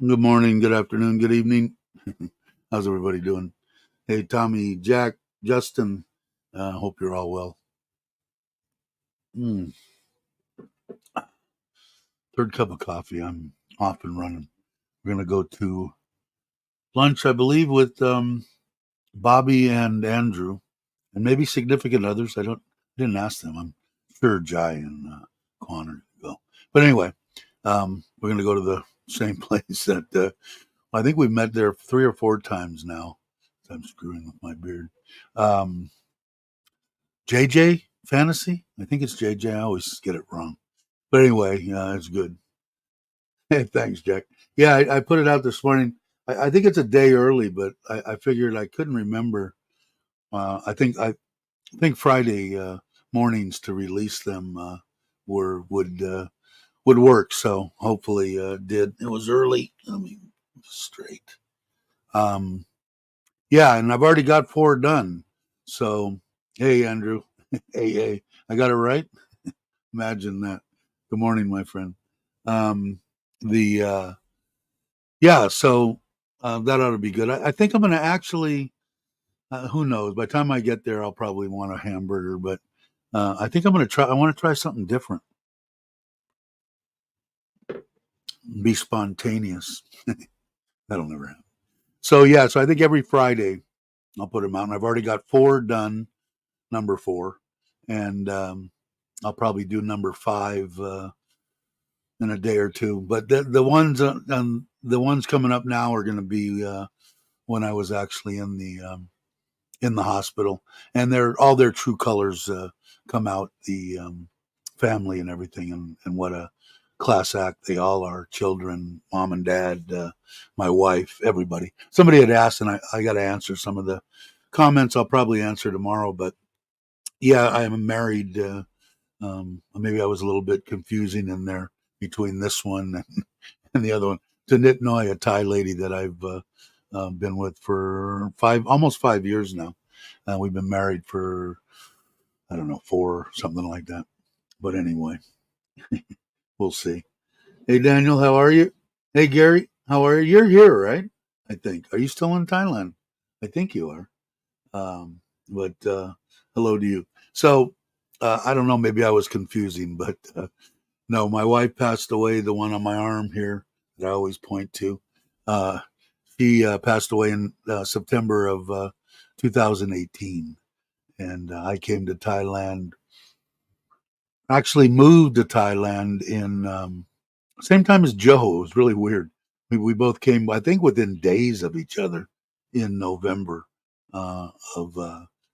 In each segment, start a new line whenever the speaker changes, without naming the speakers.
Good morning, good afternoon, good evening. How's everybody doing? Hey, Tommy, Jack, Justin. Hope you're all well. Mm, third cup of coffee. I'm off and running. We're gonna go to lunch, I believe, with Bobby and Andrew, and maybe significant others. Didn't ask them. I'm sure Jai and Connor go. But anyway, we're gonna go to the same place that I think we've met there 3 or 4 times now. I'm screwing with my beard. Um, JJ Fantasy? I think it's JJ. I always get it wrong. But anyway, it's good. Hey, thanks, Jack. Yeah, I put it out this morning. I think it's a day early, but I figured I couldn't remember. I think Friday mornings to release them were would work. So hopefully did. It was early. Let me straight. Um, yeah, and I've already got 4 done. So hey, Andrew. Hey, I got it right. Imagine that. Good morning, my friend. Um, the Yeah, so that ought to be good. I think I'm going to actually. Who knows? By the time I get there, I'll probably want a hamburger. But I think I'm going to try. I want to try something different. Be spontaneous. That'll never happen. So yeah, so I think every Friday I'll put them out, and I've already got 4 done. Number 4, and I'll probably do number 5 in a day or two. But the ones coming up now are going to be when I was actually in the hospital, and all their true colors come out. The family and everything, and what a class act they all are. Children, mom and dad, my wife, everybody. Somebody had asked, and I got to answer some of the comments. I'll probably answer tomorrow, but yeah, I am married. Maybe I was a little bit confusing in there between this one and the other one. To Nitnoy, a Thai lady that I've been with for almost 5 years now. We've been married for, I don't know, 4, something like that. But anyway, we'll see. Hey, Daniel, how are you? Hey, Gary, how are you? You're here, right? I think. Are you still in Thailand? I think you are. But hello to you. So, I don't know, maybe I was confusing, but no, my wife passed away, the one on my arm here that I always point to. Uh, she passed away in September of 2018. And I came to Thailand, actually moved to Thailand in same time as Joe. It was really weird. We both came, I think, within days of each other in November of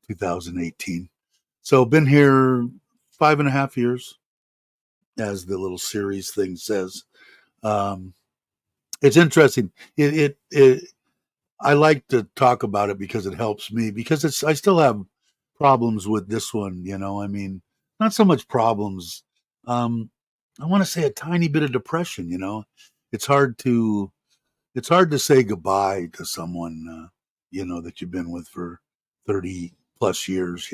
2018. So been here 5.5 years, as the little series thing says. Um, it's interesting. I like to talk about it because it helps me, because I still have problems with this one, I mean, not so much problems. Um I want to say a tiny bit of depression. It's hard to it's hard to say goodbye to someone that you've been with for 30 plus years.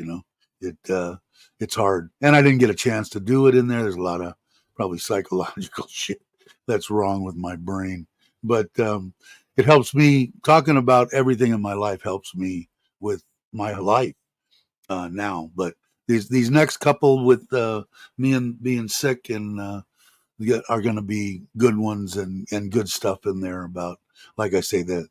It's hard. And I didn't get a chance to do it in there. There's a lot of probably psychological shit that's wrong with my brain. But it helps me. Talking about everything in my life helps me with my life now. But these next couple with me and being sick and are going to be good ones, and good stuff in there about, like I say, the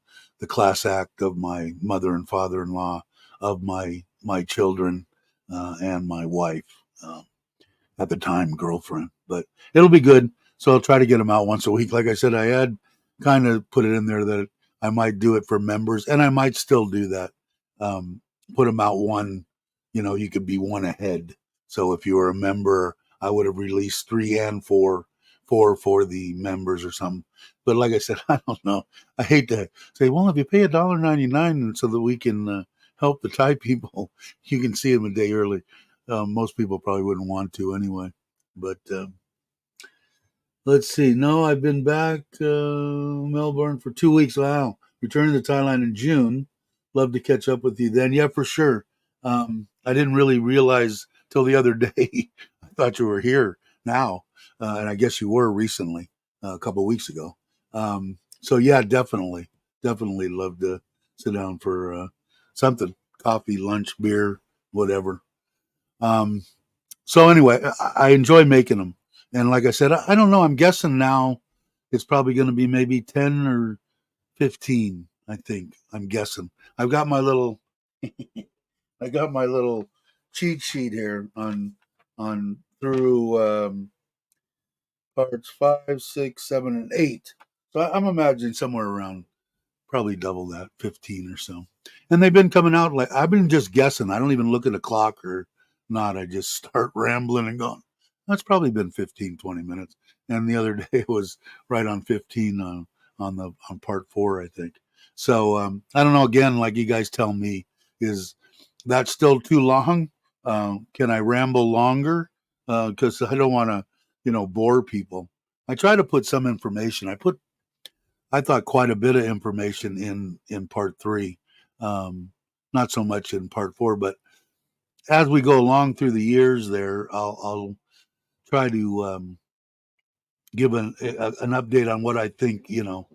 class act of my mother and father-in-law, of my children, and my wife, at the time girlfriend. But it'll be good. So I'll try to get them out once a week. Like I said, I had kind of put it in there that I might do it for members, and I might still do that. Put them out one. You could be one ahead. So if you were a member, I would have released 3 and 4 for the members or something. But like I said, I don't know. I hate to say, well, if you pay $1.99 so that we can help the Thai people, you can see them a day early. Most people probably wouldn't want to anyway. But let's see. No, I've been back Melbourne for 2 weeks. Wow. Returning to Thailand in June. Love to catch up with you then. Yeah, for sure. I didn't really realize till the other day. I thought you were here now, and I guess you were recently, a couple of weeks ago. So yeah, definitely love to sit down for something, coffee, lunch, beer, whatever. Um, so anyway, I enjoy making them, and like I said, I don't know. I'm guessing now it's probably going to be maybe 10 or 15. I think I'm guessing. I've got my little I got my little cheat sheet here on through parts 5, 6, 7, and 8. So I'm imagining somewhere around probably double that, 15 or so. And they've been coming out like I've been just guessing. I don't even look at the clock or not. I just start rambling and going. That's probably been 15, 20 minutes. And the other day it was right on 15 on part 4, I think. So I don't know. Again, like you guys tell me, is that still too long? Can I ramble longer? Because I don't want to, bore people. I try to put some information. I thought quite a bit of information in part 3, not so much in part 4. But as we go along through the years, there, I'll try to give an update on what I think you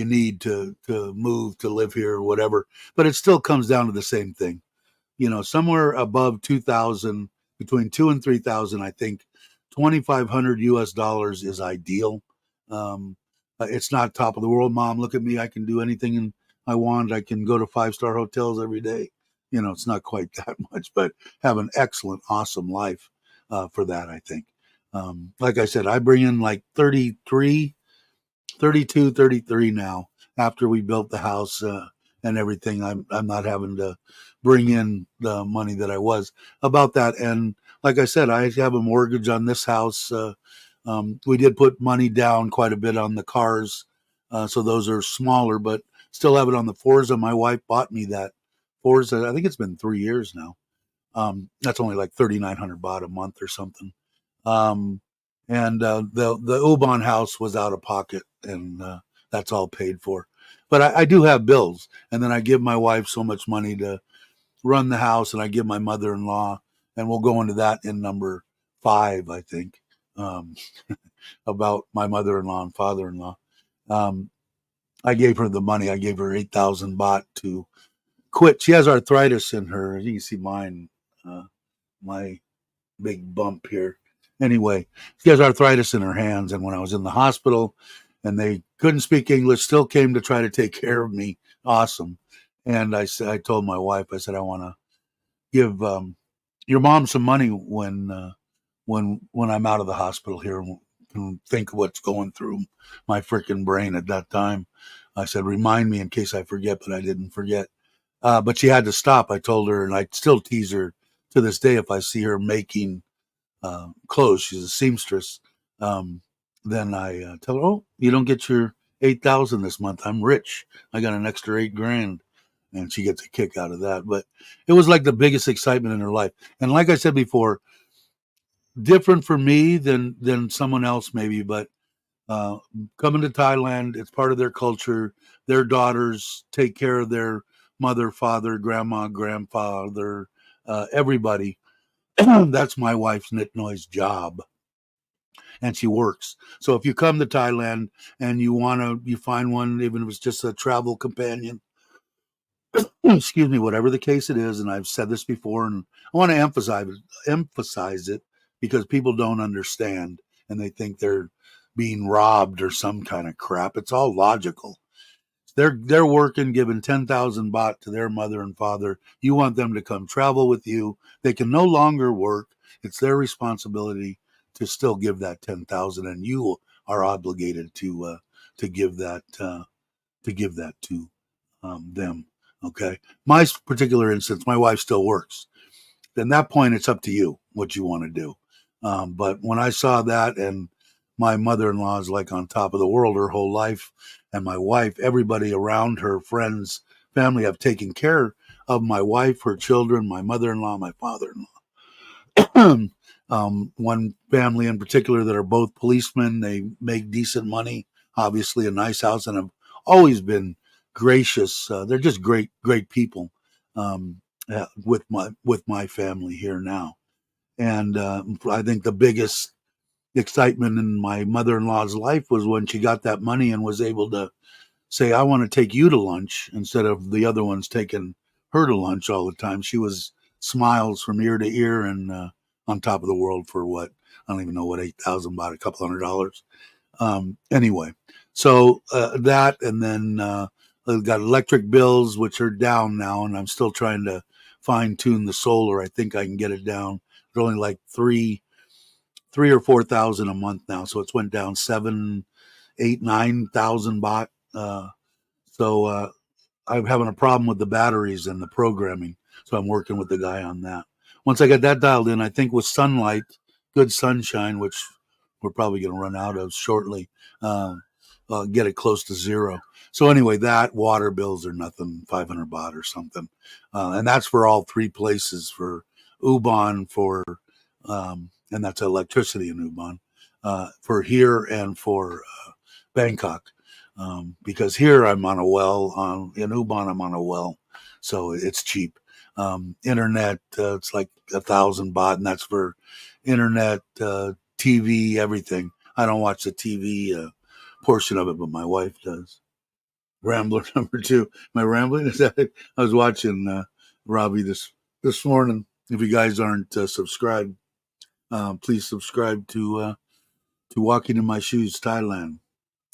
need to move to live here or whatever. But it still comes down to the same thing. Somewhere above 2,000, between 2 and 3,000, I think 2,500 US dollars is ideal. Um, it's not top of the world, Mom. Look at me. I can do anything I want. I can go to 5-star hotels every day. It's not quite that much, but have an excellent, awesome life for that, I think. Like I said, I bring in like 32, 33 now after we built the house and everything. I'm not having to bring in the money that I was about that. And like I said, I have a mortgage on this house. We did put money down quite a bit on the cars. So those are smaller, but still have it on the Forza. My wife bought me that Forza. I think it's been 3 years now. That's only like 3,900 baht a month or something. Um, and the Ubon house was out of pocket, and that's all paid for. But I do have bills, and then I give my wife so much money to run the house, and I give my mother-in-law, and we'll go into that in number 5, I think, um, about my mother-in-law and father-in-law. Um, I gave her the money. I gave her 8,000 baht to quit. She has arthritis in her. You can see mine, my big bump here. Anyway, she has arthritis in her hands, and when I was in the hospital and they couldn't speak English, still came to try to take care of me. Awesome. And I told my wife, I said, I want to give your mom some money when I'm out of the hospital here and think of what's going through my freaking brain at that time. I said, remind me in case I forget, but I didn't forget. But she had to stop. I told her, and I still tease her to this day if I see her making clothes. She's a seamstress. Um, then I tell her, "Oh, you don't get your 8,000 this month. I'm rich. I got an extra 8 grand," and she gets a kick out of that. But it was like the biggest excitement in her life. And like I said before, different for me than someone else maybe, but uh, coming to Thailand, it's part of their culture. Their daughters take care of their mother, father, grandma, grandfather, everybody. That's my wife's Nitnoy's job, and she works. So if you come to Thailand and you find one, even if it's just a travel companion, excuse me, whatever the case it is, and I've said this before, and I want to emphasize it because people don't understand and they think they're being robbed or some kind of crap. It's all logical. They're working, giving 10,000 baht to their mother and father. You want them to come travel with you. They can no longer work. It's their responsibility to still give that 10,000, and you are obligated to give that to them. Okay. My particular instance, my wife still works. At that point, it's up to you what you want to do. But when I saw that, and my mother-in-law is like on top of the world her whole life, and my wife, everybody around her, friends, family, have taken care of my wife, her children, my mother-in-law, my father-in-law. One family in particular that are both policemen. They make decent money, obviously a nice house, and have always been gracious. They're just great people with my family here now. And I think the biggest excitement in my mother-in-law's life was when she got that money and was able to say, I want to take you to lunch instead of the other ones taking her to lunch all the time. She was smiles from ear to ear and on top of the world for what? I don't even know what, 8,000 baht, a couple $100. Anyway, so that, and then I've got electric bills, which are down now, and I'm still trying to fine tune the solar. I think I can get it down. It's only like three or 4,000 a month now, so it's went down 7, 8, 9,000 baht. So I'm having a problem with the batteries and the programming, so I'm working with the guy on that. Once I get that dialed in, I think with sunlight, good sunshine, which we're probably going to run out of shortly, uh, get it close to zero. So anyway, that water bills are nothing, 500 baht or something, and that's for all three places for Ubon and that's electricity in Ubon for here and for Bangkok. Because here I'm on a well, in Ubon I'm on a well, so it's cheap. Internet, it's like 1,000 baht, and that's for internet, TV, everything. I don't watch the TV portion of it, but my wife does. Rambler number two. Am I rambling? Is that it? I was watching Robbie this morning. If you guys aren't subscribed, please subscribe to Walking in My Shoes Thailand.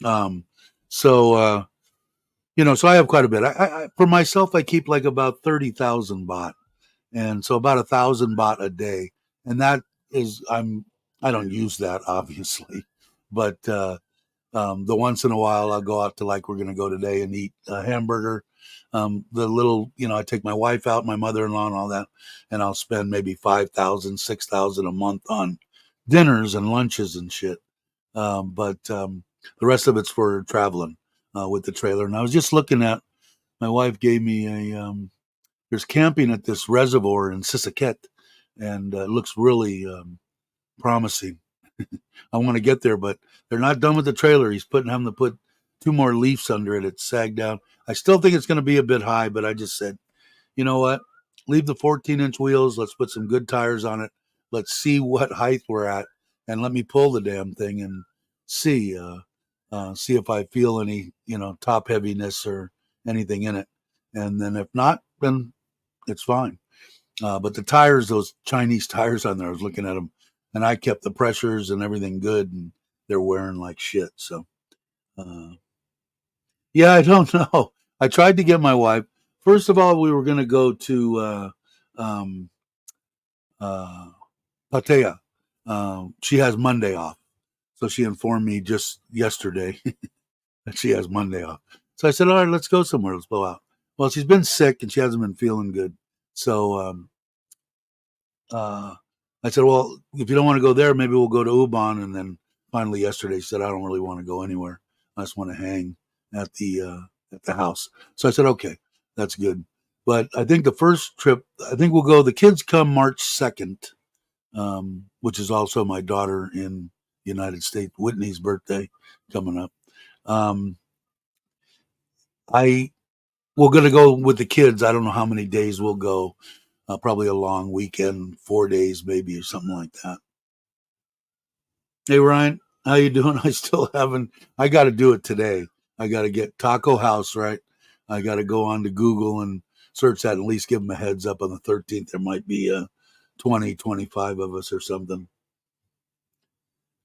Um, so so I have quite a bit. I for myself, I keep like about 30,000 baht, and so about 1,000 baht a day, and that is I don't use that obviously, but the once in a while I'll go out to, like we're going to go today and eat a hamburger. The little, I take my wife out, my mother-in-law, and all that, and I'll spend maybe 5,000, 6,000 a month on dinners and lunches and shit. But the rest of it's for traveling with the trailer. And I was just looking at, my wife gave me there's camping at this reservoir in Sisaket, and it looks really promising. I want to get there, but they're not done with the trailer. He's having to put 2 more leaves under it. It's sagged down. I still think it's going to be a bit high, but I just said, you know what? Leave the 14-inch wheels. Let's put some good tires on it. Let's see what height we're at, and let me pull the damn thing and see see if I feel any top heaviness or anything in it. And then if not, then it's fine. But the tires, those Chinese tires on there, I was looking at them, and I kept the pressures and everything good, and they're wearing like shit. So uh, yeah, I don't know. I tried to get my wife. First of all, we were going to go to um, uh, Pattaya. She has Monday off, so she informed me just yesterday that she has Monday off. So I said, "All right, let's go somewhere. Let's go out." Well, she's been sick and she hasn't been feeling good, so uh, I said, "Well, if you don't want to go there, maybe we'll go to Ubon." And then finally, yesterday, she said, "I don't really want to go anywhere. I just want to hang at the house." So I said, "Okay, that's good." But I think the first trip, I think we'll go. The kids come March 2nd, which is also my daughter in the United States, Whitney's birthday coming up. Um, I We're going to go with the kids. I don't know how many days we'll go. Probably a long weekend, 4 days maybe, or something like that. Hey Ryan, how you doing? I still haven't. I got to do it today. I got to get Taco House right. I got to go on to Google and search that, and at least give them a heads up on the 13th. There might be 20, 25 of us or something.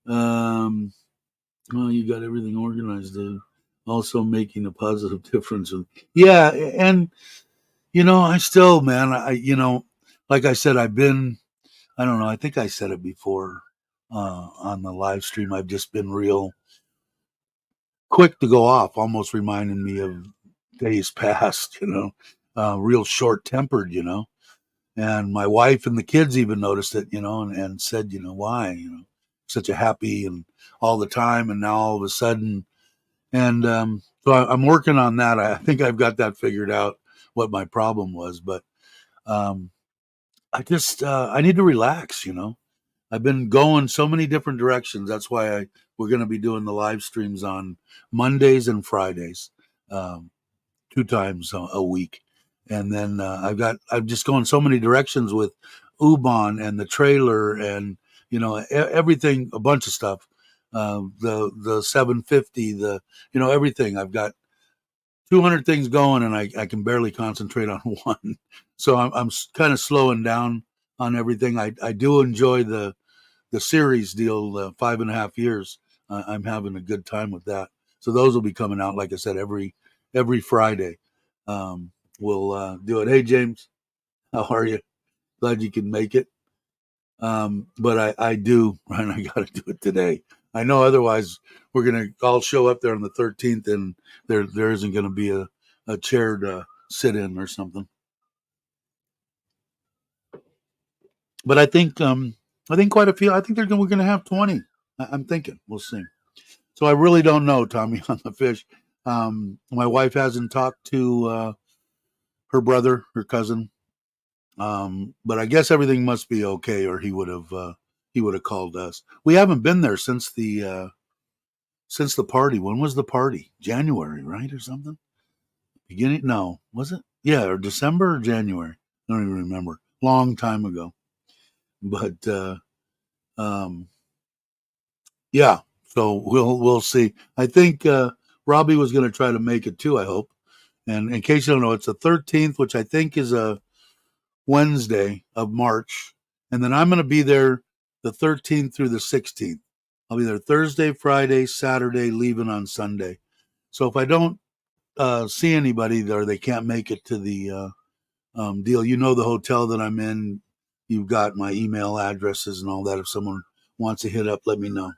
Um, well, you got everything organized, dude. Also making a positive difference. Yeah, and I still, man, like I said, I've been. I don't know. I think I said it before on the live stream. I've just been real quick to go off, almost reminding me of days past. Real short tempered. And my wife and the kids even noticed it. And said, why? Such a happy and all the time, and now all of a sudden, and so I'm working on that. I think I've got that figured out what my problem was, but um, I just I need to relax. I've been going so many different directions. That's why we're going to be doing the live streams on Mondays and Fridays, um, 2 times a week. And then I'm just going so many directions with Ubon and the trailer, and everything, a bunch of stuff. The 750, everything. I've got 200 things going, and I can barely concentrate on one. So I'm kind of slowing down on everything. I do enjoy the series deal, 5.5 years. I'm having a good time with that. So those will be coming out, like I said, every Friday. We'll do it. Hey, James, how are you? Glad you can make it. But I do, and I got to do it today. I know otherwise we're gonna all show up there on the 13th, and there isn't gonna be a chair to sit in or something. But I think quite a few. I think we're gonna have 20. I'm thinking we'll see. So I really don't know, Tommy, on the fish. My wife hasn't talked to her brother, her cousin, but I guess everything must be okay, or he would have called us. We haven't been there since the party. When was the party? January, right, or something? Beginning? No, was it? Yeah, or December or January? I don't even remember. Long time ago. But um, yeah, so we'll see. I think Robbie was going to try to make it too. I hope. And in case you don't know, it's the 13th, which I think is a Wednesday of March, and then I'm going to be there the 13th through the 16th. I'll be there Thursday, Friday, Saturday, leaving on Sunday. So if I don't see anybody there, they can't make it to the deal. The hotel that I'm in. You've got my email addresses and all that. If someone wants to hit up, let me know.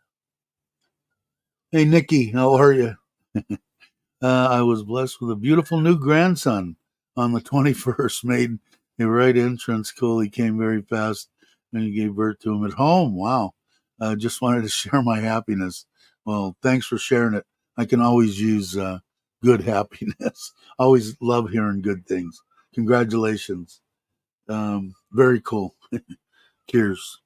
Hey, Nikki, how are you? I was blessed with a beautiful new grandson on the 21st. Made a right entrance. Cool. He came very fast and he gave birth to him at home. Wow. Just wanted to share my happiness. Well, thanks for sharing it. I can always use good happiness. Always love hearing good things. Congratulations. Very cool. Cheers.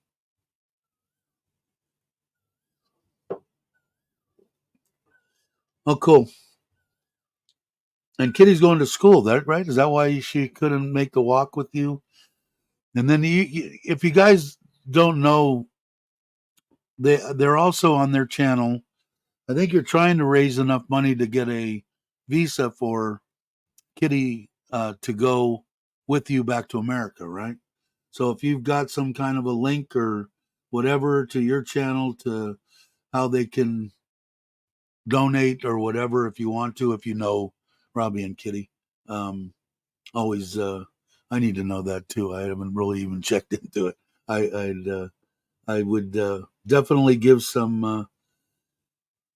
Oh, cool. And Kitty's going to school, that right? Is that why she couldn't make the walk with you? And then if you guys don't know, they're also on their channel. I think you're trying to raise enough money to get a visa for Kitty to go with you back to America, right? So if you've got some kind of a link or whatever to your channel to how they can donate or whatever, if you want to, if you know Robbie and Kitty, um, always I need to know that too. I haven't really even checked into it. I would definitely give some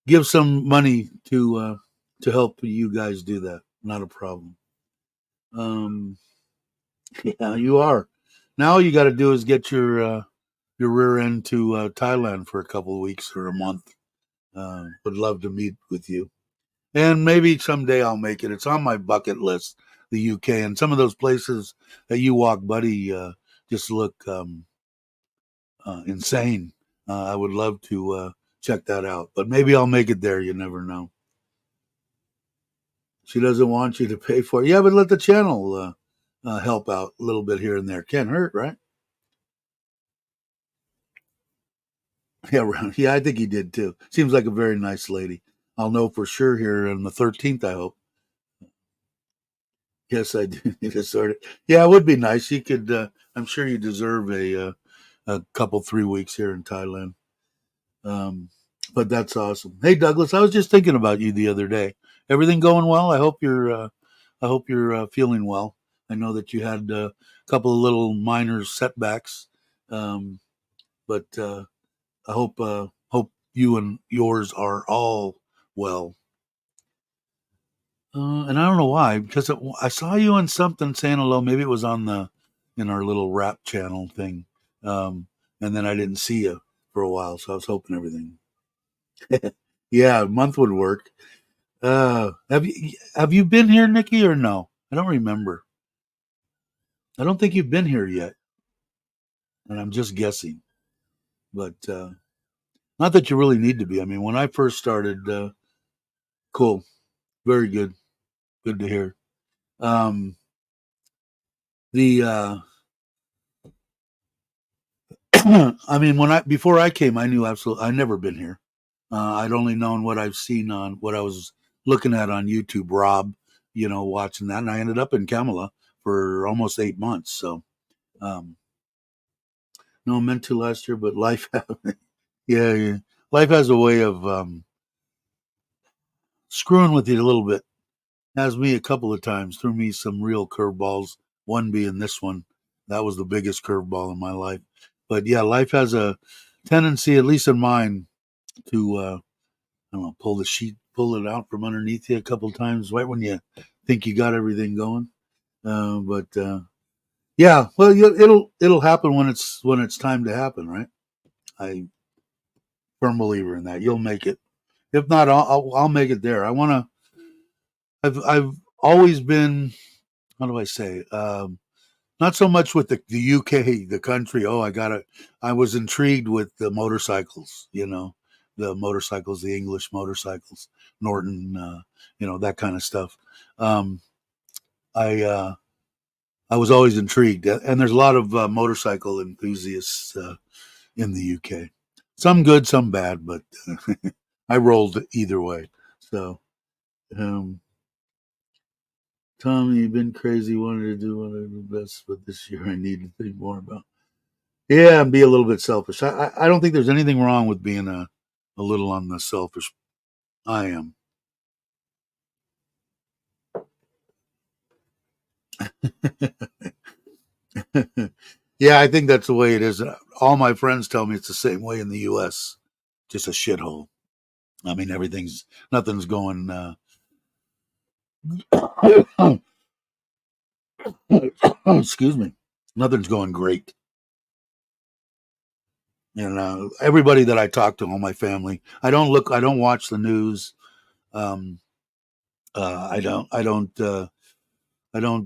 money to help you guys do that. Not a problem. Um, yeah, you are. Now all you got to do is get your rear end to Thailand for a couple of weeks or a month. Would love to meet with you, and maybe someday I'll make it. It's on my bucket list. The UK and some of those places that you walk, buddy, just look insane. I would love to check that out, but maybe I'll make it there. You never know. She doesn't want you to pay for it. Yeah, but let the channel help out a little bit here and there. Can't hurt, right? Yeah, yeah, I think he did too. Seems like a very nice lady. I'll know for sure here on the 13th, I hope. Yes, I do need to sort it. Yeah, it would be nice. You could, I'm sure you deserve a couple, 3 weeks here in Thailand. Um, but that's awesome. Hey, Douglas, I was just thinking about you the other day. Everything going well? I hope you're feeling well. I know that you had a couple of little minor setbacks, um, but I hope you and yours are all well. And I don't know why, because I saw you on something saying hello. Maybe it was in our little rap channel thing, um, and then I didn't see you for a while, so I was hoping everything. Yeah, a month would work. Have you been here, Nikki, or no? I don't remember. I don't think you've been here yet, and I'm just guessing. But not that you really need to be. I mean, when I first started, cool, very good, good to hear. Um, the I mean, before I came, I knew absolutely. I'd never been here. I'd only known what I've seen on what I was looking at on YouTube. Rob, watching that, and I ended up in Kamala for almost 8 months. So, um, no, I meant to last year, but life, yeah, yeah, life has a way of screwing with you a little bit. Has me a couple of times, threw me some real curveballs. One being this one, that was the biggest curveball in my life. But yeah, life has a tendency, at least in mine, to I don't know, pull it out from underneath you a couple of times, right when you think you got everything going. But yeah, well, it'll happen when it's time to happen, right? I firm believer in that. You'll make it. If not, I'll make it there. I want to. I've always been. How do I say? Not so much with the UK, the country. Oh, I was intrigued with the motorcycles. The motorcycles, the English motorcycles, Norton. That kind of stuff. Um, I I was always intrigued, and there's a lot of motorcycle enthusiasts in the UK. Some good, some bad, but I rolled either way. So, um, Tommy, you've been crazy. Wanted to do one of the best, but this year I need to think more about. Yeah, and be a little bit selfish. I don't think there's anything wrong with being a little on the selfish. I am. Yeah, I think that's the way it is. All my friends tell me it's the same way in the U.S. Just a shithole. I mean, nothing's going. Excuse me. Nothing's going great. And everybody that I talk to, all my family, I don't watch the news. Um, I don't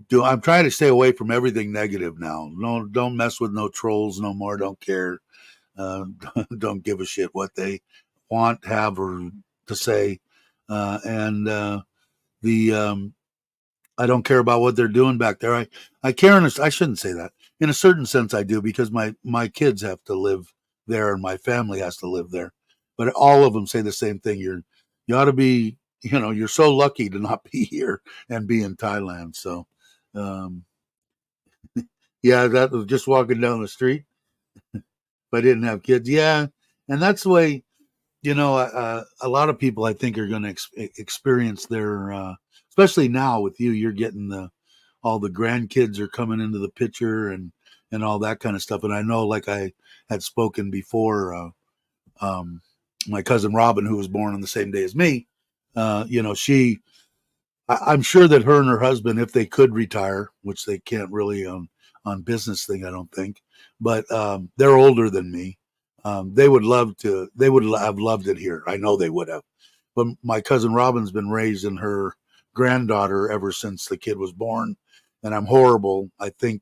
do. I'm trying to stay away from everything negative now. No, don't mess with no trolls no more. Don't care. Uh, don't give a shit what they want, have, or to say. And the I don't care about what they're doing back there. I care. I shouldn't say that. In a certain sense, I do because my kids have to live there and my family has to live there. But all of them say the same thing. You ought to be. You're so lucky to not be here and be in Thailand. So, um, yeah, that was just walking down the street. If I didn't have kids, yeah, and that's the way. A lot of people I think are going to experience their, especially now with you. You're getting all the grandkids are coming into the picture and all that kind of stuff. And I know, like I had spoken before, my cousin Robin, who was born on the same day as me, she I'm sure that her and her husband, if they could retire, which they can't really on business thing, I don't think, but they're older than me. They would love to. They would have loved it here. I know they would have. But my cousin Robin's been raising her granddaughter ever since the kid was born, and I'm horrible. I think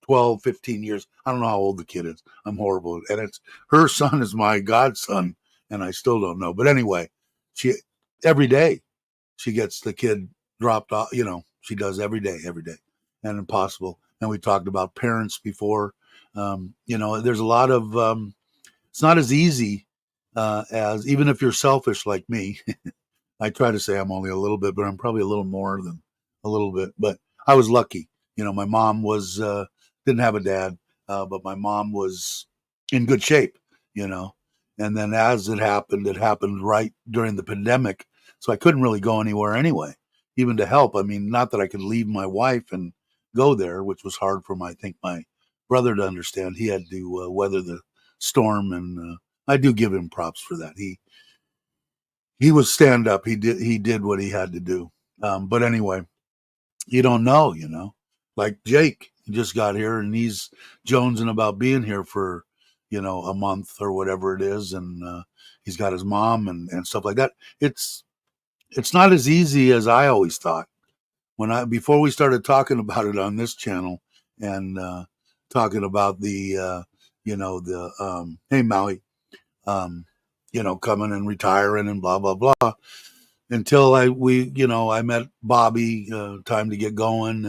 12, 15 years. I don't know how old the kid is. I'm horrible, and it's her son is my godson, and I still don't know. But anyway, she every day she gets the kid dropped off. She does every day, and impossible. And we talked about parents before. There's a lot of. It's not as easy as even if you're selfish like me. I try to say I'm only a little bit, but I'm probably a little more than a little bit. But I was lucky. My mom was didn't have a dad, but my mom was in good shape. You know, and then as it happened right during the pandemic, so I couldn't really go anywhere anyway, even to help. I mean, not that I could leave my wife and go there, which was hard for I think my brother to understand. He had to weather the storm, and I do give him props for that. He was stand up. He did what he had to do. But anyway, you don't know, like Jake, he just got here and he's jonesing about being here for, a month or whatever it is. And he's got his mom and stuff like that. It's not as easy as I always thought. Before we started talking about it on this channel and talking about the hey Maui, um, coming and retiring and blah, blah, blah. until I met Bobby, time to get going,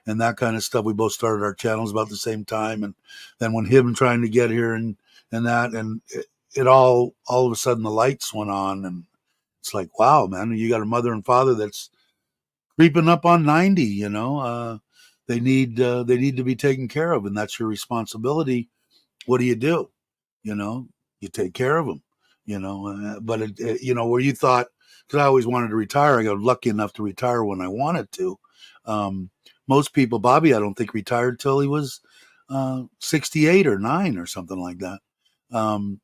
and that kind of stuff. We both started our channels about the same time, and then when him trying to get here and it all of a sudden the lights went on, and it's like, wow, man, you got a mother and father that's creeping up on 90. They need to be taken care of, and that's your responsibility. What do? You know, you take care of them. But where you thought, because I always wanted to retire, I got lucky enough to retire when I wanted to. Um, Most people, Bobby, I don't think retired till he was 68 or 9 or something like that. Um,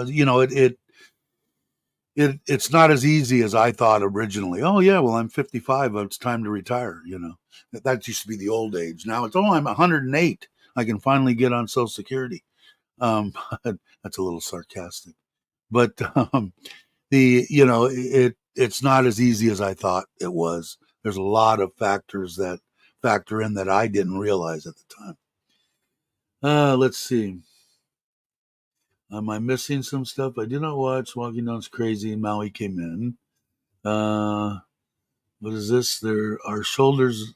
you know, it's not as easy as I thought originally. Oh yeah, well I'm 55, it's time to retire. That used to be the old age. Now it's, I'm 108. I can finally get on Social Security. Um, that's a little sarcastic, but it's not as easy as I thought it was. There's a lot of factors that factor in that I didn't realize at the time. Let's see. Am I missing some stuff? I did not watch Walking Down's Crazy. Maui came in. What is this? There are shoulders.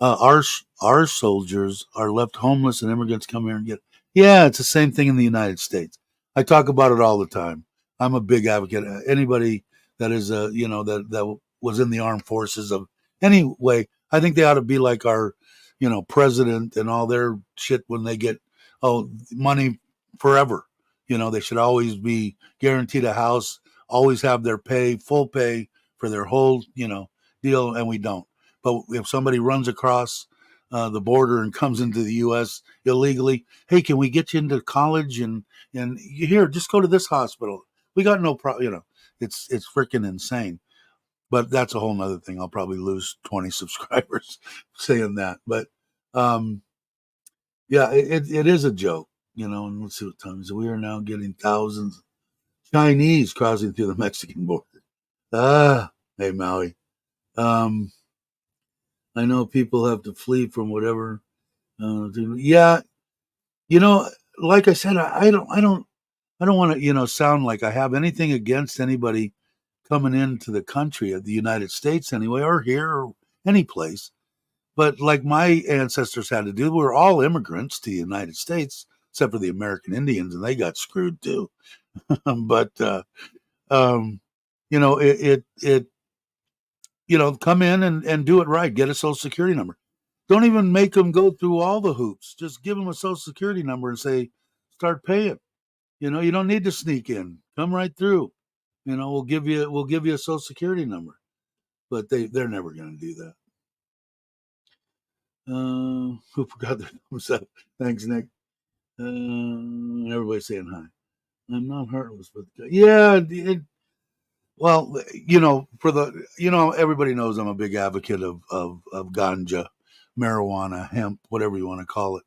Our soldiers are left homeless, and immigrants come here and get. Yeah, it's the same thing in the United States. I talk about it all the time. I'm a big advocate. Anybody that is that was in the armed forces of anyway, I think they ought to be like our president and all their shit when they get money forever. They should always be guaranteed a house, always have their full pay for their whole deal, and we don't. But if somebody runs across the border and comes into the U.S. illegally, hey, can we get you into college and here, just go to this hospital? We got no problem. It's freaking insane. But that's a whole nother thing. I'll probably lose 20 subscribers saying that. But yeah, it is a joke. And let's see what time is it. We are now getting thousands of Chinese crossing through the Mexican border. Hey Maui. Um, I know people have to flee from whatever. Yeah, you know, like I said, I don't want to, sound like I have anything against anybody coming into the country of the United States anyway, or here, or any place. But like my ancestors had to do, we're all immigrants to the United States, except for the American Indians, and they got screwed too. But um, it come in and do it right. Get a social security number. Don't even make them go through all the hoops. Just give them a social security number and say, start paying. You don't need to sneak in. Come right through. We'll give you a social security number. But they're never going to do that. Who forgot their thumbs up? Thanks, Nick. Everybody's saying hi. I'm not heartless, but yeah, well, everybody knows I'm a big advocate of ganja, marijuana, hemp, whatever you want to call it.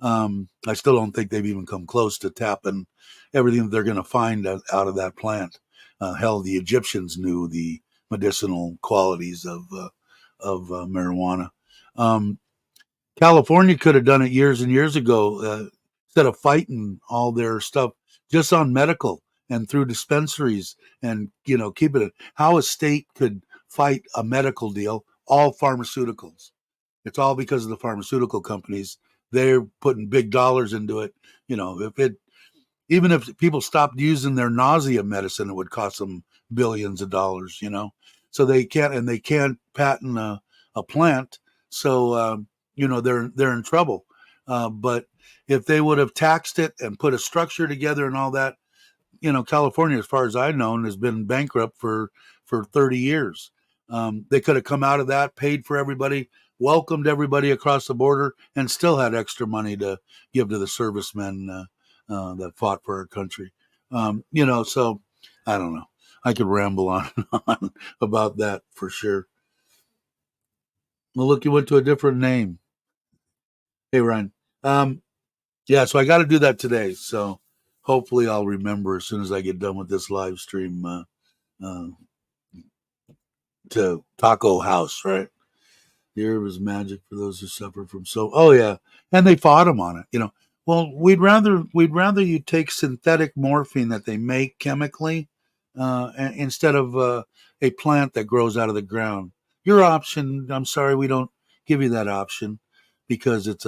I still don't think they've even come close to tapping everything that they're going to find out of that plant. Hell, the Egyptians knew the medicinal qualities of marijuana. Um, California could have done it years and years ago, instead of fighting all their stuff just on medical and through dispensaries, and keep it. How a state could fight a medical deal, all pharmaceuticals. It's all because of the pharmaceutical companies. They're putting big dollars into it. Even if people stopped using their nausea medicine, it would cost them billions of dollars. So they can't patent a plant. So they're in trouble. But if they would have taxed it and put a structure together and all that, California, as far as I've known, has been bankrupt for 30 years. They could have come out of that, paid for everybody, welcomed everybody across the border, and still had extra money to give to the servicemen that fought for our country. So I don't know. I could ramble on and on about that for sure. Well, look, you went to a different name. Hey, Ryan. Um, yeah, so I got to do that today. So hopefully I'll remember as soon as I get done with this live stream uh, to Taco House, right? The herb is magic for those who suffer from so. Oh yeah, and they fought him on it. Well, we'd rather you take synthetic morphine that they make chemically instead of a plant that grows out of the ground. Your option, I'm sorry, we don't give you that option because it's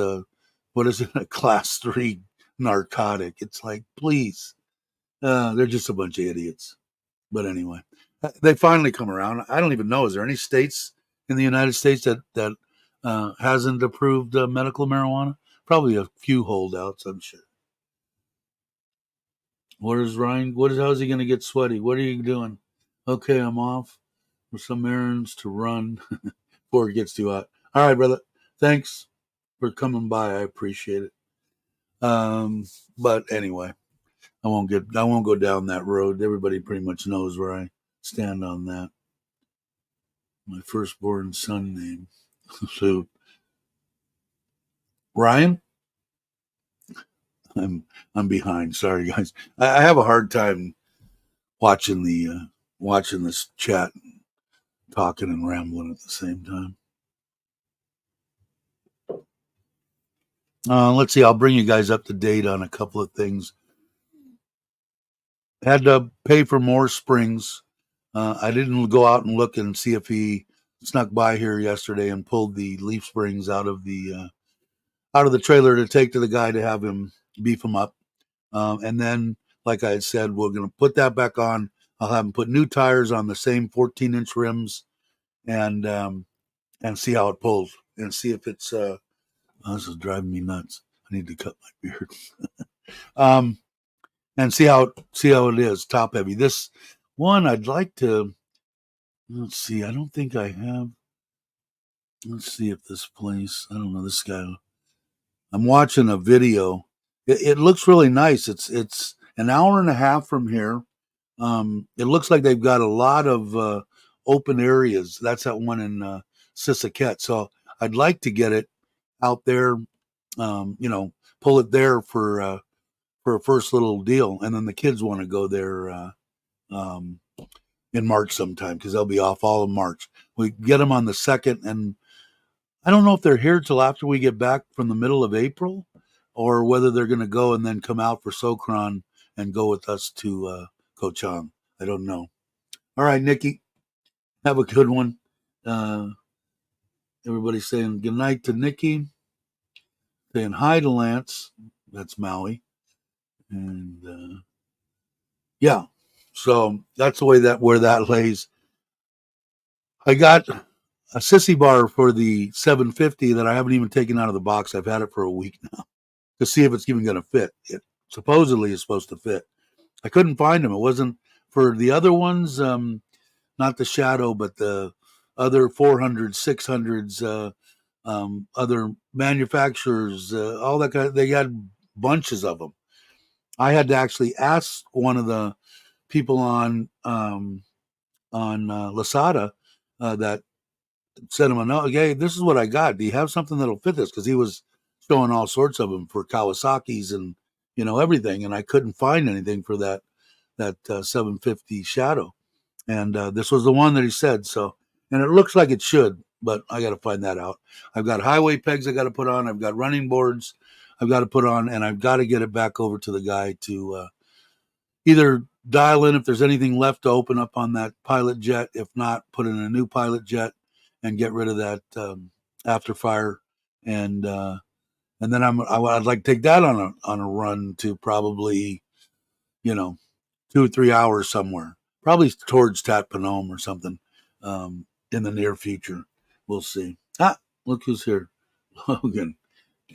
what is it, a class 3 narcotic. It's like, please, they're just a bunch of idiots. But anyway, they finally come around. I don't even know. Is there any states in the United States that hasn't approved medical marijuana? Probably a few holdouts, I'm sure. What is Ryan? How's he going to get sweaty? What are you doing? Okay, I'm off for some errands to run before it gets too hot. All right, brother. Thanks for coming by. I appreciate it. But anyway, I won't go down that road. Everybody pretty much knows where I stand on that. My firstborn son name. So Ryan, I'm behind. Sorry guys. I have a hard time watching watching this chat, talking and rambling at the same time. Let's see. I'll bring you guys up to date on a couple of things. Had to pay for more springs. I didn't go out and look and see if he snuck by here yesterday and pulled the leaf springs out of the trailer to take to the guy to have him beef them up. And then, like I had said, we're going to put that back on. I'll have him put new tires on the same 14-inch rims and see how it pulls and see if it's. This is driving me nuts. I need to cut my beard. And see how it is top heavy. This one I'd like to. Let's see. I don't think I have. Let's see if this place. I don't know this guy. I'm watching a video. It looks really nice. It's an hour and a half from here. It looks like they've got a lot of open areas. That's that one in Sisaket. So I'd like to get it out there. Pull it there for a first little deal, and then the kids want to go there in March sometime because they'll be off all of March. We get them on the 2nd, and I don't know if they're here till after we get back from the middle of April, or whether they're going to go and then come out for Sokran and go with us to Koh Chang. I don't know. All right, Nikki, have a good one. Everybody's saying good night to Nikki, saying hi to Lance. That's Maui. And yeah, so that's the way where that lays. I got a sissy bar for the 750 that I haven't even taken out of the box. I've had it for a week now to see if it's even going to fit. It supposedly is supposed to fit. I couldn't find them. It wasn't for the other ones, not the Shadow, but the other 400s, 600s, other manufacturers, all that kind of, they had bunches of them. I had to actually ask one of the people on Lasada that sent him a note. Okay, this is what I got. Do you have something that'll fit this? Because he was showing all sorts of them for Kawasaki's and everything, and I couldn't find anything for that 750 Shadow. And this was the one that he said. So, and it looks like it should, but I got to find that out. I've got highway pegs I got to put on. I've got running boards I've got to put on, and I've got to get it back over to the guy to either dial in if there's anything left to open up on that pilot jet. If not, put in a new pilot jet and get rid of that after fire. And then I'd like to take that on a run to probably 2 or 3 hours somewhere, probably towards Tat Panome or something in the near future. We'll see. Look who's here, Logan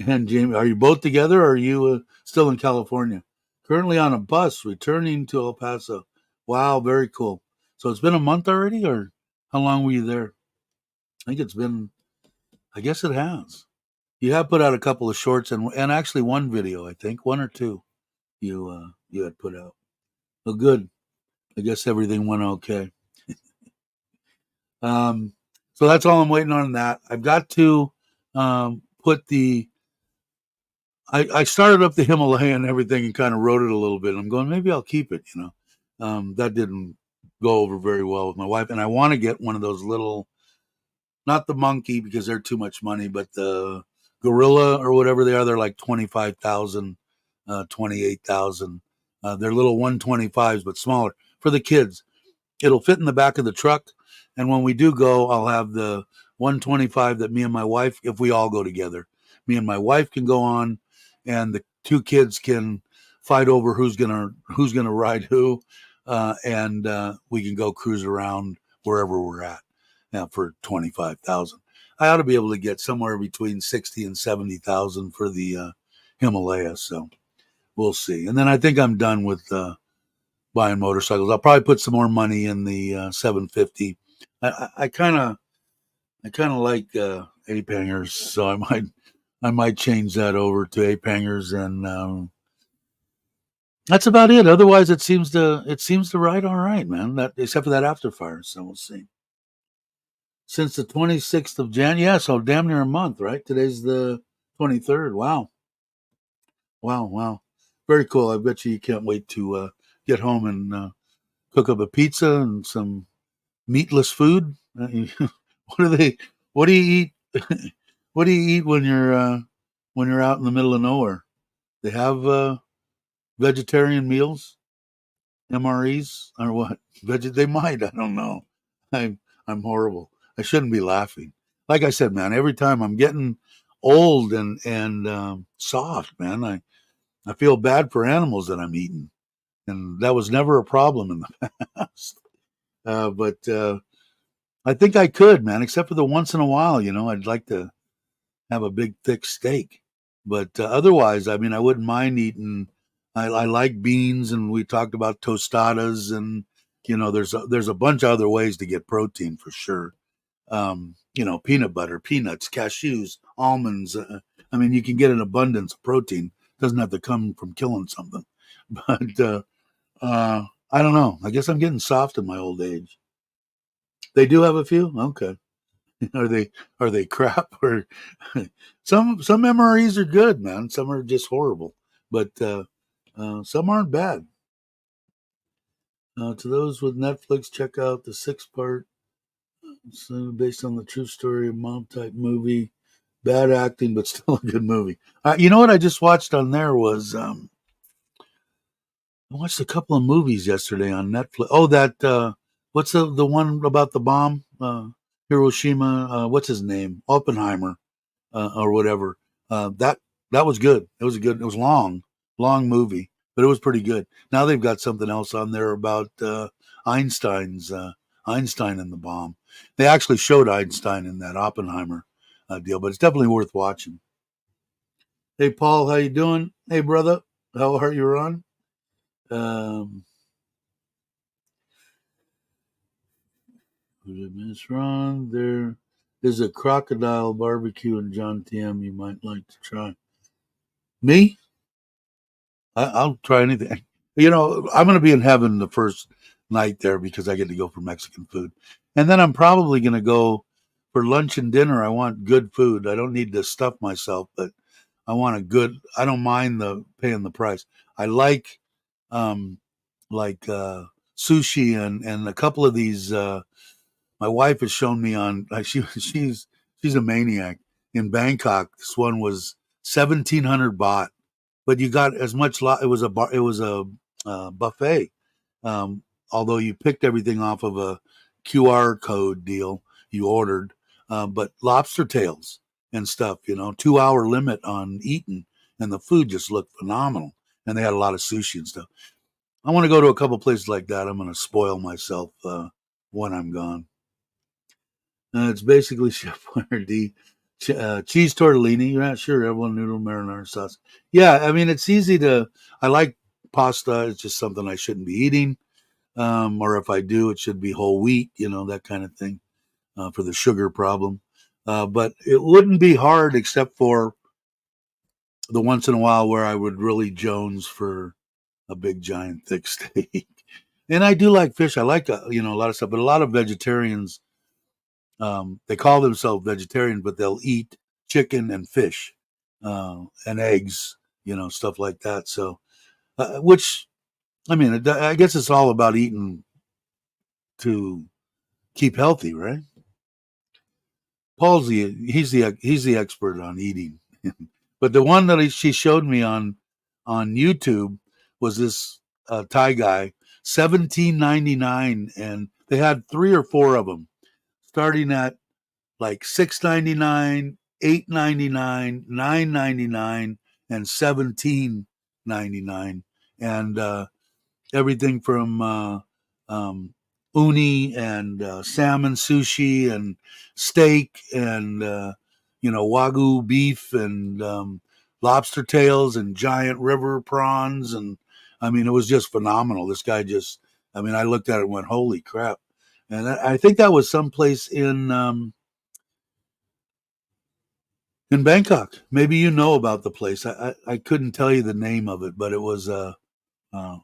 and Jamie. Are you both together, or are you still in California? Currently on a bus returning to El Paso. Wow, very cool. So it's been a month already, or how long were you there? I think it's been. I guess it has. You have put out a couple of shorts and actually one video. I think one or two you had put out. Well, good. I guess everything went okay. So that's all I'm waiting on that. I've got to put the. I started up the Himalaya and everything and kind of wrote it a little bit. I'm going, maybe I'll keep it. That didn't go over very well with my wife, and I want to get one of those little, not the monkey because they're too much money, but the gorilla or whatever they are. They're like 25,000, 28,000. They're little 125s, but smaller. for the kids. It'll fit in the back of the truck. And when we do go, I'll have the 125 that me and my wife, if we all go together, me and my wife can go on, and the two kids can fight over who's gonna ride who, and we can go cruise around wherever we're at for 25,000. I ought to be able to get somewhere between 60 and 70,000 for the Himalaya. So we'll see. And then I think I'm done with buying motorcycles. I'll probably put some more money in the 750. I kind of like ape hangers, so I might change that over to ape hangers, and that's about it. Otherwise, it seems to ride all right, man. That except for that afterfire. So we'll see. Since the 26th of Jan, yeah, so damn near a month, right? Today's the 23rd. Wow, wow, very cool. I bet you can't wait to get home and cook up a pizza and some meatless food. What do they? What do you eat? What do you eat when you're out in the middle of nowhere? They have vegetarian meals, MREs, or what? They might. I don't know. I'm horrible. I shouldn't be laughing. Like I said, man, every time I'm getting old and soft, man. I feel bad for animals that I'm eating, and that was never a problem in the past. But I think I could, man, except for the once in a while, I'd like to have a big, thick steak. But otherwise, I mean, I wouldn't mind eating. I like beans, and we talked about tostadas, and there's a bunch of other ways to get protein for sure. Peanut butter, peanuts, cashews, almonds. I mean, you can get an abundance of protein. It doesn't have to come from killing something. But I don't know. I guess I'm getting soft in my old age. They do have a few. Okay. Are they crap or some MREs are good, man. Some are just horrible, but some aren't bad. To those with Netflix, check out the 6-part, based on the true story of mob type movie. Bad acting, but still a good movie. You know what I just watched on there was I watched a couple of movies yesterday on Netflix. Oh, that what's the one about the bomb? Hiroshima. What's his name? Oppenheimer, or whatever. That was good. It was good. It was long movie, but it was pretty good. Now they've got something else on there about Einstein's Einstein and the bomb. They actually showed Einstein in that Oppenheimer deal, but it's definitely worth watching. Hey Paul, how you doing? Hey brother, how are you, Ron? Um, Miss Ron, there is a crocodile barbecue in John TM you might like to try. Me? I'll try anything. I'm going to be in heaven the first night there because I get to go for Mexican food. And then I'm probably going to go for lunch and dinner. I want good food. I don't need to stuff myself, but I don't mind the paying the price. I um, like sushi and a couple of these, my wife has shown me on, she's a maniac in Bangkok. This one was 1,700 baht, but you got as much. It was a buffet. Although you picked everything off of a QR code deal you ordered, but lobster tails and stuff. 2-hour limit on eating, and the food just looked phenomenal. And they had a lot of sushi and stuff. I want to go to a couple places like that. I'm going to spoil myself when I'm gone. It's basically Chef Boyardee. Cheese tortellini. You're not sure. Everyone noodle marinara sauce. Yeah, I mean it's easy to. I like pasta. It's just something I shouldn't be eating, or if I do, it should be whole wheat. That kind of thing for the sugar problem. But it wouldn't be hard except for the once in a while where I would really jones for a big giant thick steak. And I do like fish. I like a lot of stuff, but a lot of vegetarians they call themselves vegetarian, but they'll eat chicken and fish and eggs, stuff like that. So, which I mean, I guess it's all about eating to keep healthy, right? He's the expert on eating, but the one that she showed me on YouTube was this Thai guy $17.99, and they had 3 or 4 of them, starting at like $6.99, $8.99, $9.99, and $17.99, and everything from uni and salmon sushi and steak and wagyu beef and lobster tails and giant river prawns, and I mean it was just phenomenal. This guy just, I mean, I looked at it and went, holy crap. And I think that was someplace in Bangkok. Maybe you know about the place. I couldn't tell you the name of it, but it was a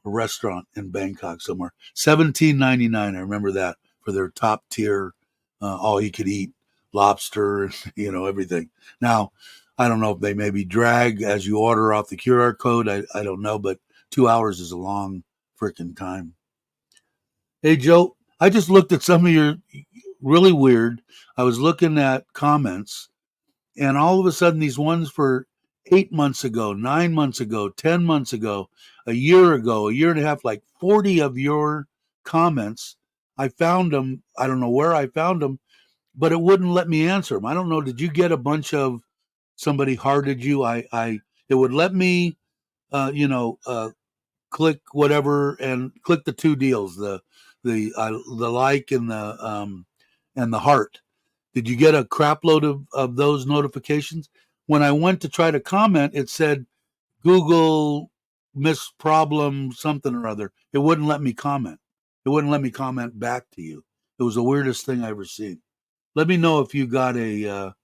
restaurant in Bangkok somewhere. $17.99. I remember that, for their top tier, all you could eat lobster, everything. Now, I don't know if they maybe drag as you order off the QR code. I don't know, but 2 hours is a long freaking time. Hey, Joe, I just looked at some of your really weird. I was looking at comments, and all of a sudden, these ones for 8 months ago, 9 months ago, 10 months ago, a year ago, a year and a half, like 40 of your comments, I found them. I don't know where I found them, but it wouldn't let me answer them. I don't know. Did you get a bunch of somebody hearted you? It would let me, click whatever and click the 2 deals, the like and the heart. Did you get a crap load of those notifications? When I went to try to comment, it said Google missed problem something or other. It wouldn't let me comment. It wouldn't let me comment back to you. It was the weirdest thing I ever seen. Let me know if you got a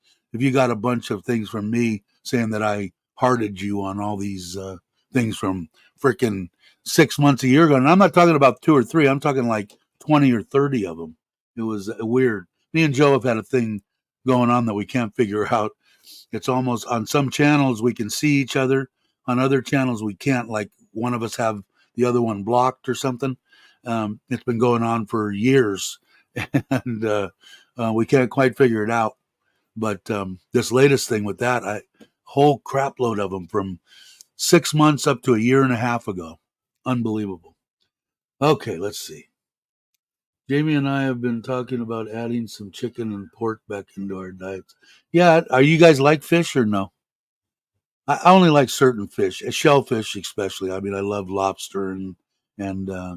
bunch of things from me saying that I hearted you on all these things from freaking 6 months, a year ago. And I'm not talking about 2 or 3. I'm talking like 20 or 30 of them. It was weird. Me and Joe have had a thing going on that we can't figure out. It's almost, on some channels we can see each other, on other channels we can't. Like one of us have the other one blocked or something. It's been going on for years, and we can't quite figure it out. But this latest thing with that, whole crap load of them from 6 months up to a year and a half ago. Unbelievable. Okay, let's see. Jamie and I have been talking about adding some chicken and pork back into our diets. Yeah, are you guys like fish or no? I only like certain fish, shellfish especially. I mean, I love lobster and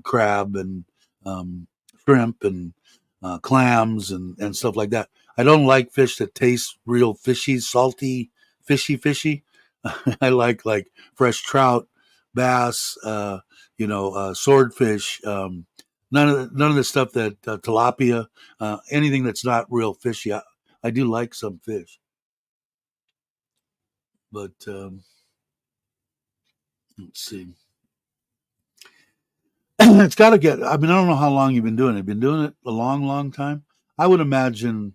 crab and um, shrimp and clams and stuff like that. I don't like fish that taste real fishy, salty, fishy. I like fresh trout, bass, swordfish. None of the stuff that tilapia, anything that's not real fishy. I do like some fish, but let's see. It's got to get. I mean, I don't know how long you've been doing it. Been doing it a long, long time. I would imagine,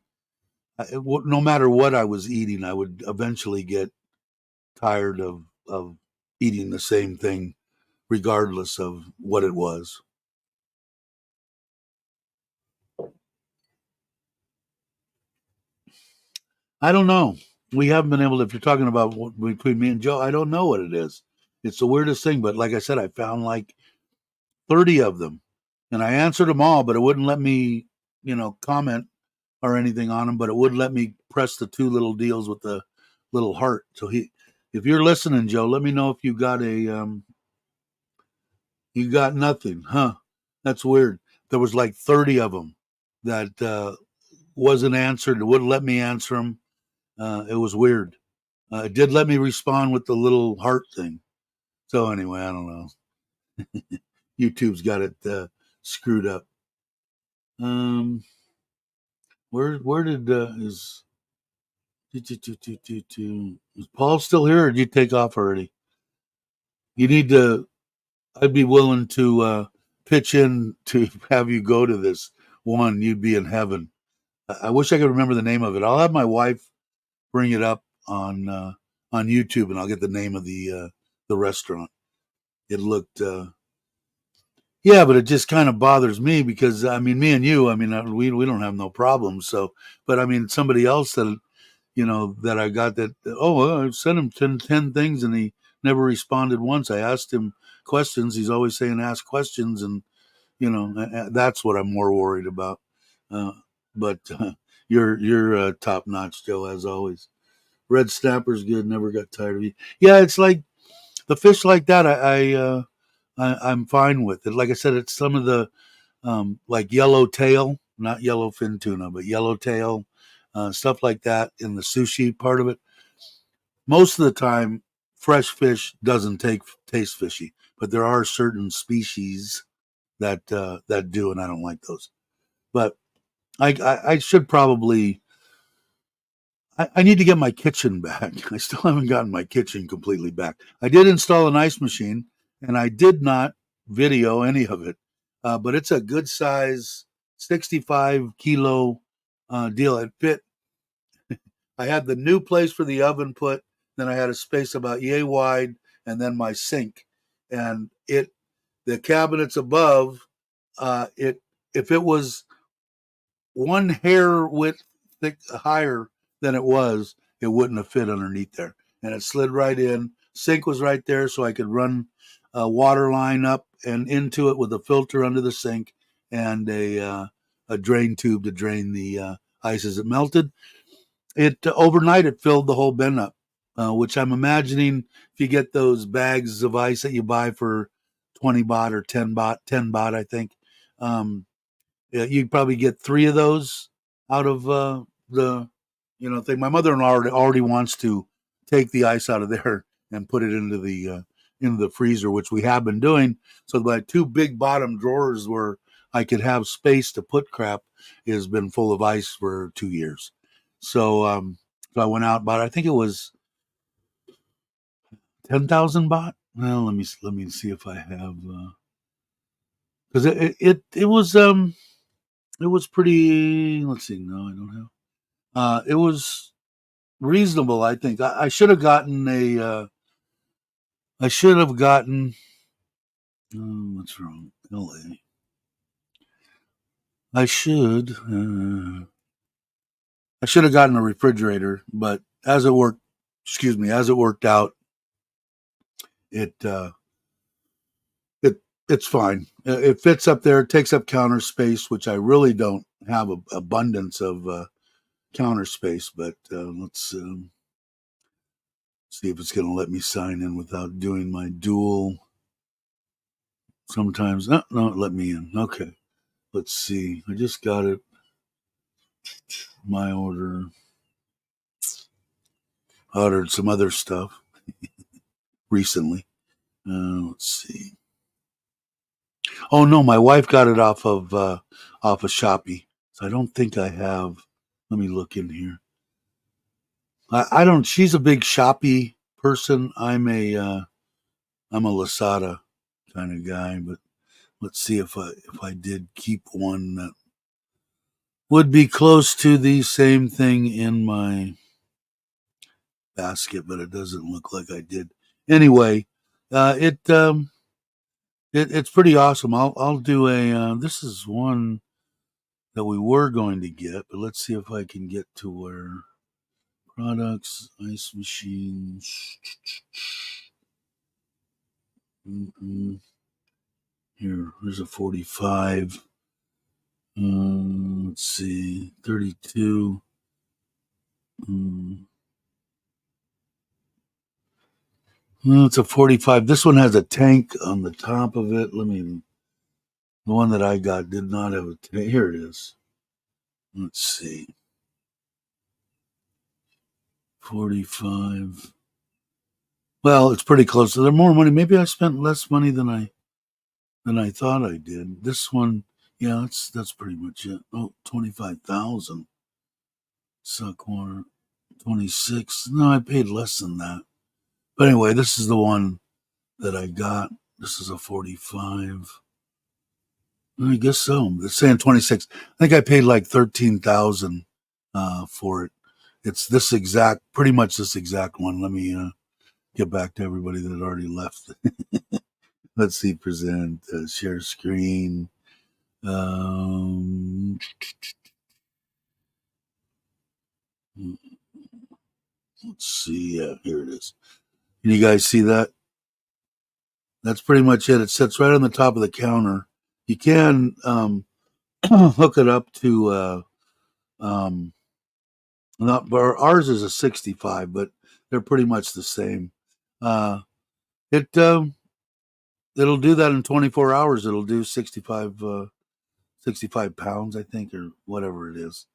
no matter what I was eating, I would eventually get tired of eating the same thing, regardless of what it was. I don't know. We haven't been able to. If you're talking about between me and Joe, I don't know what it is. It's the weirdest thing. But like I said, I found like 30 of them, and I answered them all, but it wouldn't let me, comment or anything on them. But it would let me press the 2 little deals with the little heart. So if you're listening, Joe, let me know if you got nothing, huh? That's weird. There was like 30 of them that wasn't answered. It wouldn't let me answer them. It was weird. It did let me respond with the little heart thing. So anyway, I don't know. YouTube's got it screwed up. Um, where did is Paul still here, or did you take off already? You need to. I'd be willing to pitch in to have you go to this one. You'd be in heaven. I wish I could remember the name of it. I'll have my wife bring it up on YouTube, and I'll get the name of the restaurant. It looked yeah, but it just kind of bothers me because I mean, me and you, I mean, we don't have no problems. So, but I mean, somebody else that that I got that. Oh, well, I sent him 10 things and he never responded once. I asked him questions. He's always saying ask questions, and That's what I'm more worried about. Uh, but you're top notch, Joe, as always. Red snapper's good. Never got tired of you. Yeah, it's like the fish like that. I'm fine with it. Like I said, it's some of the like yellowtail, not yellowfin tuna, but yellowtail stuff like that in the sushi part of it. Most of the time, fresh fish doesn't taste fishy, but there are certain species that do, and I don't like those. But I should probably. I need to get my kitchen back. I still haven't gotten my kitchen completely back. I did install an ice machine, and I did not video any of it, but it's a good size 65 kilo deal. It fit. I had the new place for the oven put, then I had a space about yay wide, and then my sink, and the cabinets above. It if it was one hair width thick higher than it was, it wouldn't have fit underneath there. And it slid right in. Sink was right there, so I could run a water line up and into it with a filter under the sink and a drain tube to drain the ice as it melted. It overnight it filled the whole bin up, which I'm imagining if you get those bags of ice that you buy for 20 baht or 10 baht, I think. Um, yeah, you probably get three of those out of the thing. My mother-in-law already wants to take the ice out of there and put it into the freezer, which we have been doing. So my two big bottom drawers where I could have space to put crap has been full of ice for 2 years. So I went out, but I think it was 10,000 baht. Well, let me see if I have because it was pretty. Let's see. No, I don't have. It was reasonable. I think I should have gotten a. I should have gotten. What's wrong? L.A. I should. I should have gotten a refrigerator, but as it worked, excuse me, as it worked out, it it's fine. It fits up there. It takes up counter space, which I really don't have a abundance of counter space. But let's see if it's going to let me sign in without doing my dual. Sometimes, no, it let me in. Okay, let's see. I just got it. My order. I ordered some other stuff recently. Let's see. Oh no, my wife got it off of Shopee. So I don't think I have. Let me look in here. I don't. She's a big Shopee person. I'm a Lasada kind of guy, but let's see if I did keep one that would be close to the same thing in my basket, but it doesn't look like I did. Anyway, uh, it um, it's pretty awesome. I'll do a. This is one that we were going to get, but let's see if I can get to where products, ice machines. Here's a 45. Let's see, 32. Well, it's a 45. This one has a tank on the top of it. The one that I got did not have a tank. Here it is. Let's see. 45. Well, it's pretty close. So they're more money. Maybe I spent less money than I thought I did. This one, yeah, that's pretty much it. Oh, 25,000. Suck water. 26. No, I paid less than that. But anyway, this is the one that I got. This is a 45. I guess so. It's saying 26. I think I paid like 13,000 for it. It's pretty much this exact one. Let me get back to everybody that already left. Let's see, present, share screen. Um, let's see. Yeah, here it is. Can you guys see that? That's pretty much it. It sits right on the top of the counter, You can hook it up to not ours is a 65, but they're pretty much the same. Uh, it it'll do that in 24 hours. It'll do 65 pounds, I think, or whatever it is.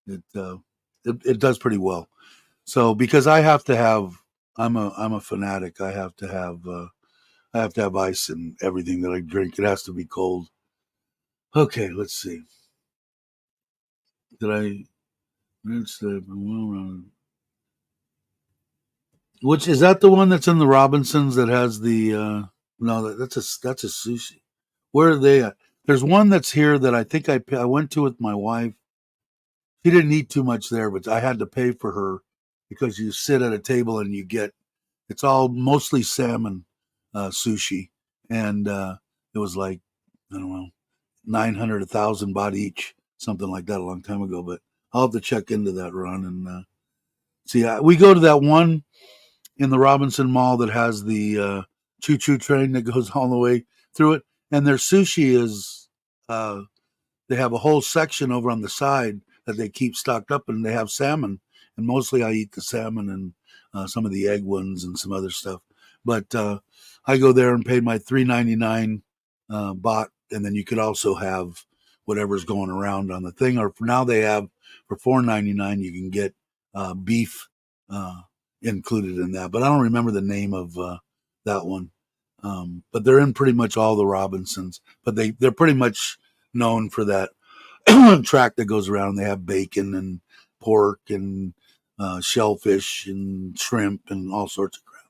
It does pretty well. So because I'm a fanatic. I have to have ice in everything that I drink. It has to be cold. Okay, let's see. Did I? It's the which is that the one that's in the Robinsons that has the? No, that's a sushi. Where are they at? There's one that's here that I think I went to with my wife. She didn't eat too much there, but I had to pay for her because you sit at a table and you get it's all mostly salmon sushi, and it was like I don't know 900 1,000 baht each, something like that, a long time ago. But I'll have to check into that run and see. We go to that one in the Robinson Mall that has the choo choo train that goes all the way through it, and their sushi is uh, they have a whole section over on the side that they keep stocked up, and they have salmon. And mostly, I eat the salmon and some of the egg ones and some other stuff. But I go there and pay my 3.99 baht, and then you could also have whatever's going around on the thing. Or for now, they have for 4.99 you can get beef included in that. But I don't remember the name of that one. But they're in pretty much all the Robinsons. But they're pretty much known for that track that goes around. They have bacon and pork and shellfish and shrimp and all sorts of crap.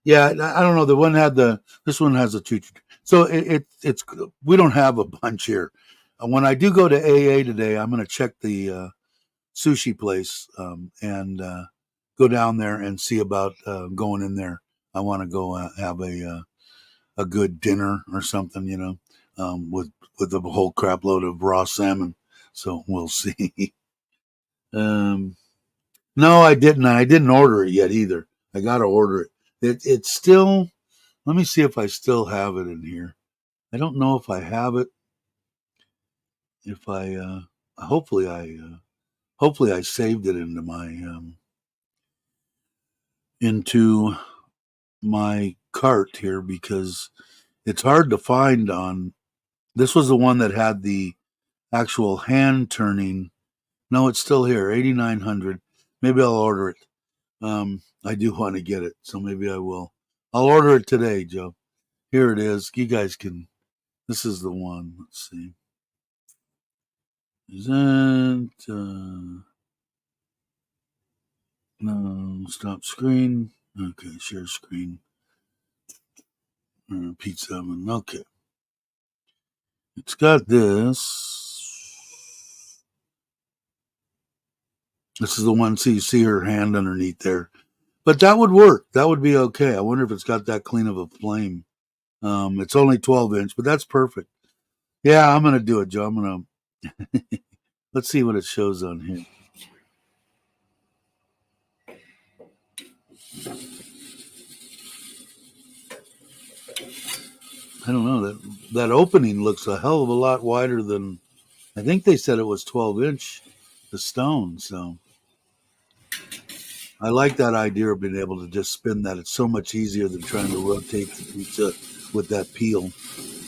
Yeah, I don't know. The one had this one has a choo. So it's we don't have a bunch here. When I do go to AA today, I'm going to check the sushi place and go down there and see about going in there. I want to go have a good dinner or something, with a whole crap load of raw salmon. So we'll see. um, no, I didn't. I didn't order it yet either. I got to order it. It's still. Let me see if I still have it in here. I don't know if I have it. If I hopefully I saved it into my cart here because it's hard to find on. This was the one that had the actual hand turning. No, it's still here, 8,900. Maybe I'll order it. I do want to get it, so maybe I will. I'll order it today, Joe. Here it is. You guys can. This is the one. Let's see. Isn't no stop screen? Okay, share screen. Pizza oven. Okay, it's got this. This is the one. So you see her hand underneath there. But that would work. That would be okay. I wonder if it's got that clean of a flame. It's only 12-inch, but that's perfect. Yeah, I'm gonna do it, Joe. I'm gonna let's see what it shows on here. I don't know that opening looks a hell of a lot wider than I think they said it was 12-inch, the stone. So I like that idea of being able to just spin that. It's so much easier than trying to rotate the pizza with that peel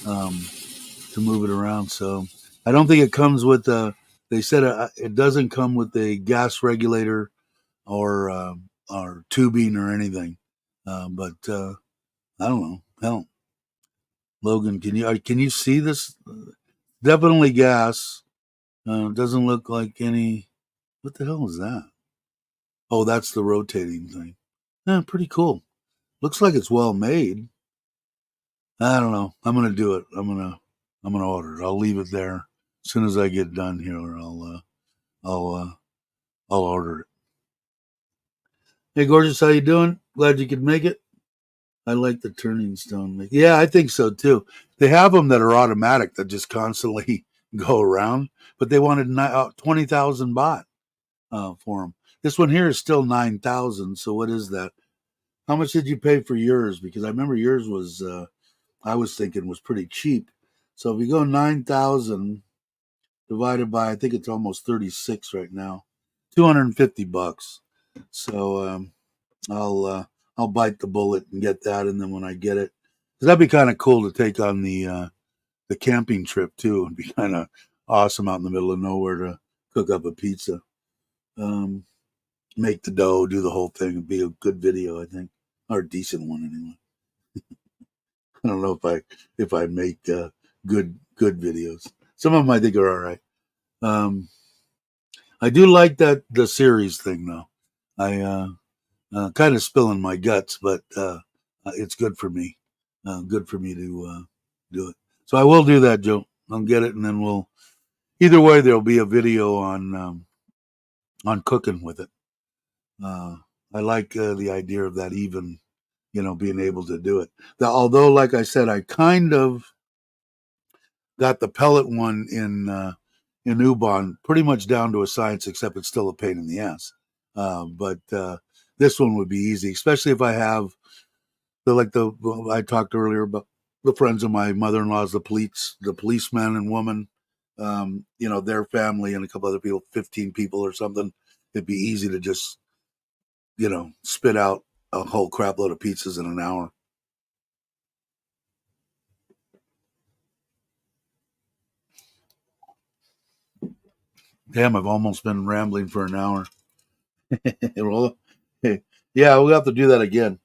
to move it around. So I don't think it comes with a. They said it doesn't come with a gas regulator or tubing or anything. But I don't know. Hell, Logan, can you see this? Definitely gas. Doesn't look like any. What the hell is that? Oh, that's the rotating thing. Yeah, pretty cool. Looks like it's well made. I don't know. I'm gonna do it. I'm gonna order it. I'll leave it there. As soon as I get done here, I'll I'll order it. Hey, gorgeous, how you doing? Glad you could make it. I like the turning stone. Yeah, I think so too. They have them that are automatic that just constantly go around, but they wanted 20,000 baht for them. This one here is still 9,000. So what is that? How much did you pay for yours? Because I remember yours was, I was thinking was pretty cheap. So if you go 9,000 divided by, I think it's almost 36 right now, $250. So I'll uh, I'll bite the bullet and get that, and then when I get it, because that'd be kind of cool to take on the camping trip too. It'd be kind of awesome out in the middle of nowhere to cook up a pizza, um, make the dough, do the whole thing. It'd be a good video, I think, or a decent one anyway. I don't know if I make good videos. Some of them I think are all right. Um, I do like that the series thing though. I kind of spilling my guts, but it's good for me. Good for me to do it. So I will do that, Joe. I'll get it, and then we'll. Either way, there'll be a video on cooking with it. I like the idea of that, even being able to do it. Although, like I said, I kind of got the pellet one in Ubon pretty much down to a science, except it's still a pain in the ass. But this one would be easy, especially if I have the I talked earlier about the friends of my mother-in-law's, the policemen and woman, their family and a couple other people, 15 people or something. It'd be easy to just spit out a whole crap load of pizzas in an hour. Damn, I've almost been rambling for an hour. Well, yeah, we'll have to do that again.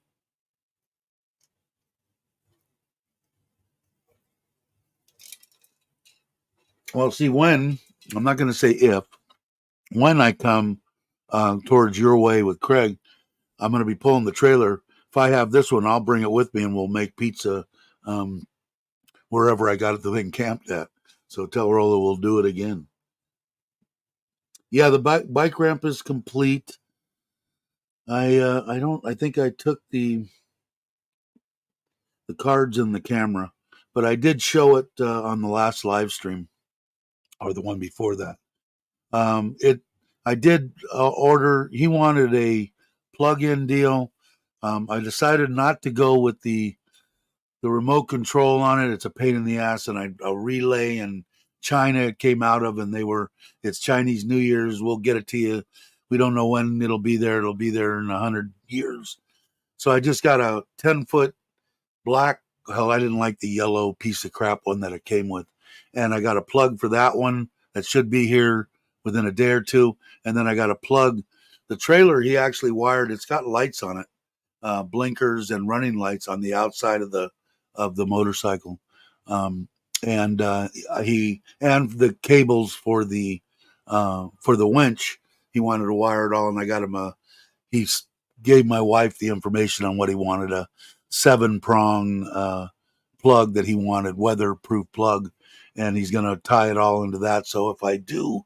Well, see, I'm not going to say if, when I come towards your way with Craig, I'm going to be pulling the trailer. If I have this one, I'll bring it with me and we'll make pizza um, wherever I got the thing camped at. So tell Rolla we'll do it again. Yeah, the bike ramp is complete. I don't. I think I took the cards and the camera, but I did show it on the last live stream or the one before that. It I did order. He wanted a plug-in deal. I decided not to go with the remote control on it. It's a pain in the ass, and a relay in China it came out of, and it's Chinese New Year's. We'll get it to you. We don't know when it'll be there. It'll be there in 100 years. So I just got a 10-foot black. Hell, I didn't like the yellow piece of crap one that it came with, and I got a plug for that one that should be here within a day or two. And then I got a plug. The trailer he actually wired. It's got lights on it, blinkers and running lights on the outside of the motorcycle, um, and he and the cables for the winch. He wanted to wire it all, and I got him he gave my wife the information on what he wanted, a 7-prong plug that he wanted, weatherproof plug, and he's going to tie it all into that. So if I do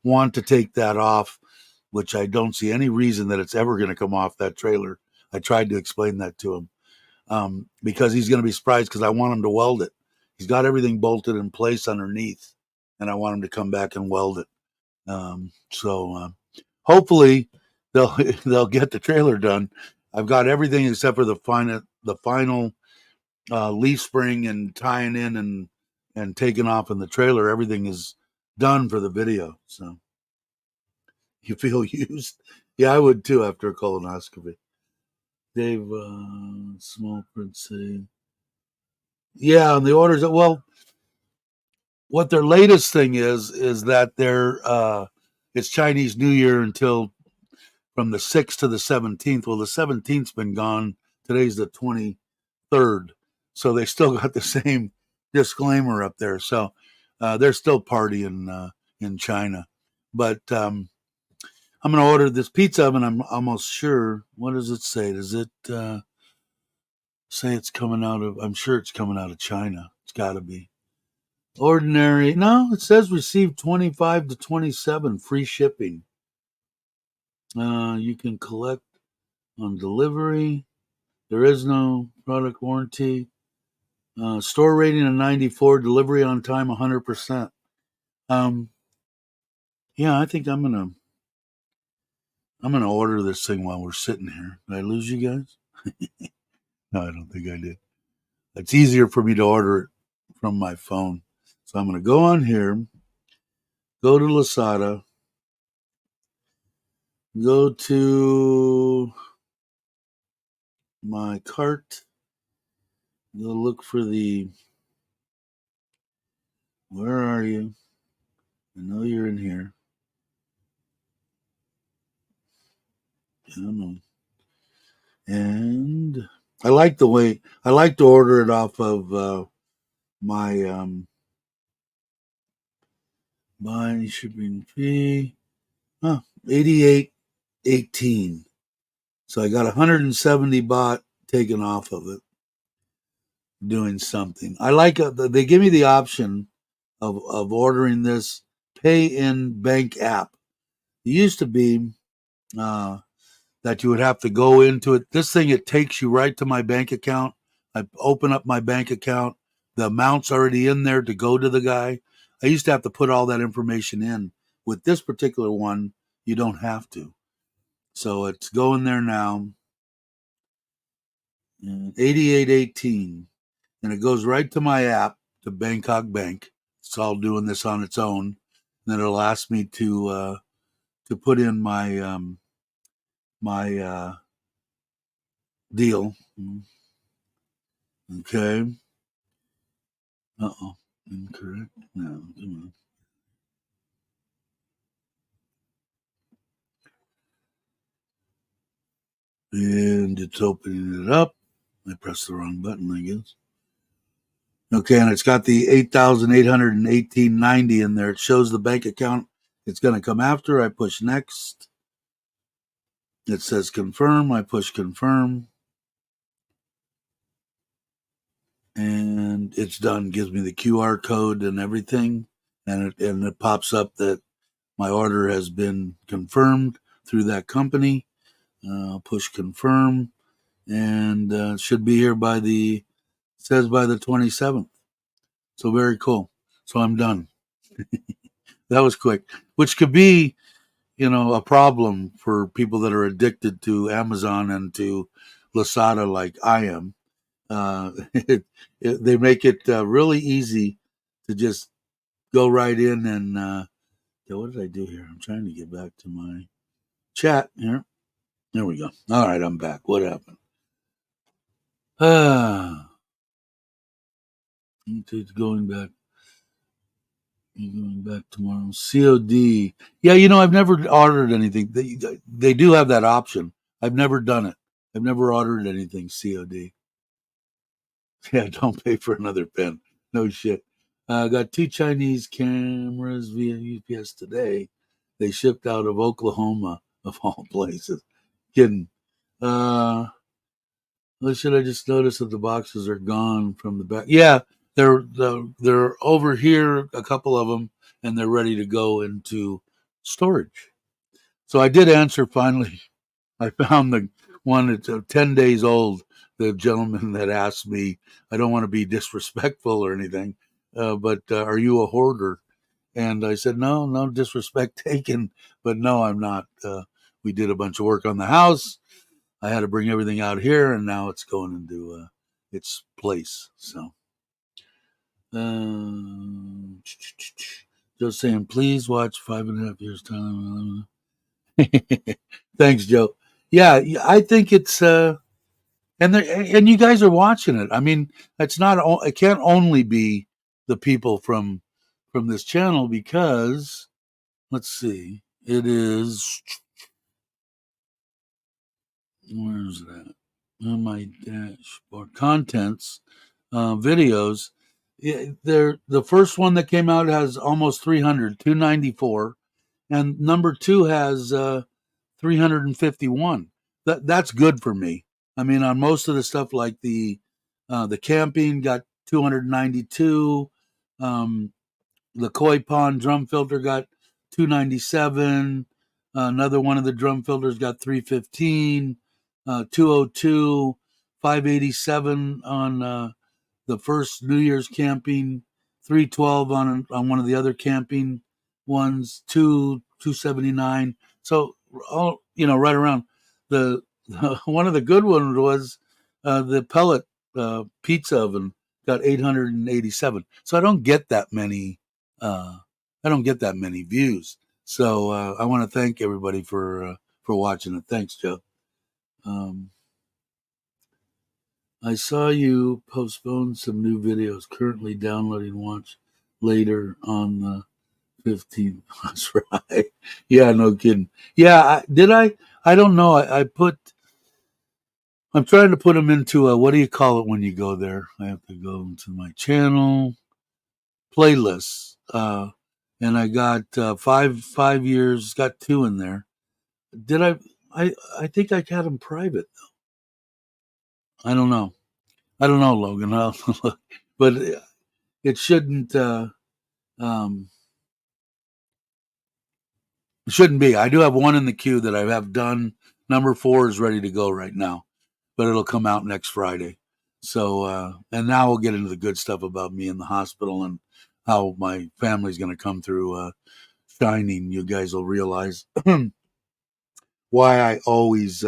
want to take that off, which I don't see any reason that it's ever going to come off that trailer, I tried to explain that to him, because he's going to be surprised because I want him to weld it. He's got everything bolted in place underneath, and I want him to come back and weld it. So hopefully they'll they'll get the trailer done. I've got everything except for the final leaf spring and tying in and taking off in the trailer. Everything is done for the video. So you feel used? Yeah, I would too after a colonoscopy. Dave, small print say, yeah, and the orders. Well, what their latest thing is that it's Chinese New Year until from the 6th to the 17th. Well, the 17th's been gone. Today's the 23rd, so they still got the same disclaimer up there. So they're still partying in China. But I'm going to order this pizza oven. I'm almost sure. What does it say? Does it say it's coming out of? I'm sure it's coming out of China. It's got to be. Ordinary. No, it says received 25 to 27 free shipping. You can collect on delivery. There is no product warranty. Store rating of 94. Delivery on time 100%. Yeah, I think I'm gonna order this thing while we're sitting here. Did I lose you guys? No, I don't think I did. It's easier for me to order it from my phone. So I'm going to go on here, go to Lasada, go to my cart, go look for the. Where are you? I know you're in here. I don't know. And I like the way I like to order it off of my my shipping fee. Huh, 88.18. So I got 170 baht taken off of it doing something. I like they give me the option of ordering this pay in bank app. It used to be uh, that you would have to go into it. This thing, it takes you right to my bank account. I open up my bank account. The amount's already in there to go to the guy. I used to have to put all that information in. With this particular one, you don't have to. So it's going there now. 88.18. And it goes right to my app, to Bangkok Bank. It's all doing this on its own. And then it'll ask me to put in my deal. Okay. Uh-oh. Incorrect. No, come on. And it's opening it up. I pressed the wrong button, I guess. Okay, and it's got the 8,818.90 in there. It shows the bank account it's going to come after. I push next. It says confirm. I push confirm. And it's done. Gives me the QR code and everything. And it pops up that my order has been confirmed through that company. I'll push confirm. And should be here by the 27th. So very cool. So I'm done. That was quick, which could be, a problem for people that are addicted to Amazon and to Lasada like I am. They make it really easy to just go right in and what did I do here? I'm trying to get back to my chat here. There we go. All right, I'm back. What happened? It's going back. Going back tomorrow. COD. Yeah, I've never ordered anything. They do have that option. I've never done it. I've never ordered anything COD. Yeah, don't pay for another pen. No shit. Got 2 Chinese cameras via UPS today. They shipped out of Oklahoma, of all places. Kidding. Should I just notice that the boxes are gone from the back? Yeah, they're over here, a couple of them, and they're ready to go into storage. So I did answer finally. I found the one that's 10 days old. The gentleman that asked me, I don't want to be disrespectful or anything, but are you a hoarder? And I said, no, no disrespect taken, but no, I'm not. We did a bunch of work on the house. I had to bring everything out here, and now it's going into its place. So, just saying, please watch 5.5 years time. Thanks, Joe. Yeah, I think it's and you guys are watching it. I mean, it's not. It can't only be the people from this channel, because let's see, it is. Where's that? On my dashboard, contents, videos. Yeah, the first one that came out has almost 300, 294, and number 2 has 351. That's good for me. I mean, on most of the stuff like the camping got 292. The koi pond drum filter got 297. Another one of the drum filters got 315. 202, 587 on the first New Year's camping, 312 on one of the other camping ones, 279. So all right around the one of the good ones was the pellet pizza oven got 887. So I don't get that many. I don't get that many views. So I want to thank everybody for watching it. Thanks, Joe. Um, I saw you postpone some new videos. Currently downloading. Watch later on the 15th. That's right. Yeah, no kidding. Yeah, did I? I don't know. I put. I'm trying to put them into a, what do you call it when you go there? I have to go into my channel playlists, and I got 5 years. Got two in there. Did I? I think I got them private. I don't know. I don't know, Logan. But it shouldn't. Um, it shouldn't be. I do have one in the queue that I have done. Number 4 is ready to go right now, but it'll come out next Friday. So, and now we'll get into the good stuff about me in the hospital and how my family's going to come through shining. You guys will realize why I always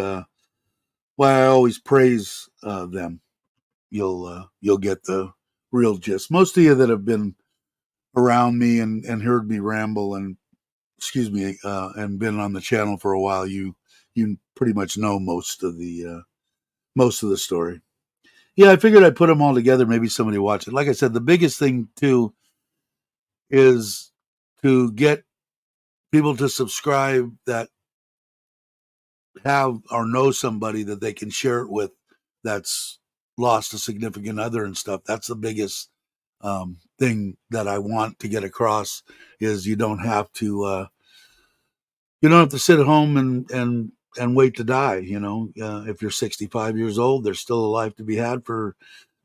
praise them. You'll get the real gist. Most of you that have been around me and heard me ramble and excuse me and been on the channel for a while, you pretty much know most of the story. Yeah, I figured I'd put them all together. Maybe somebody will watch it. Like I said, the biggest thing too is to get people to subscribe that have or know somebody that they can share it with that's lost a significant other and stuff. That's the biggest thing that I want to get across is you don't have to sit at home and wait to die. If you're 65 years old, there's still a life to be had for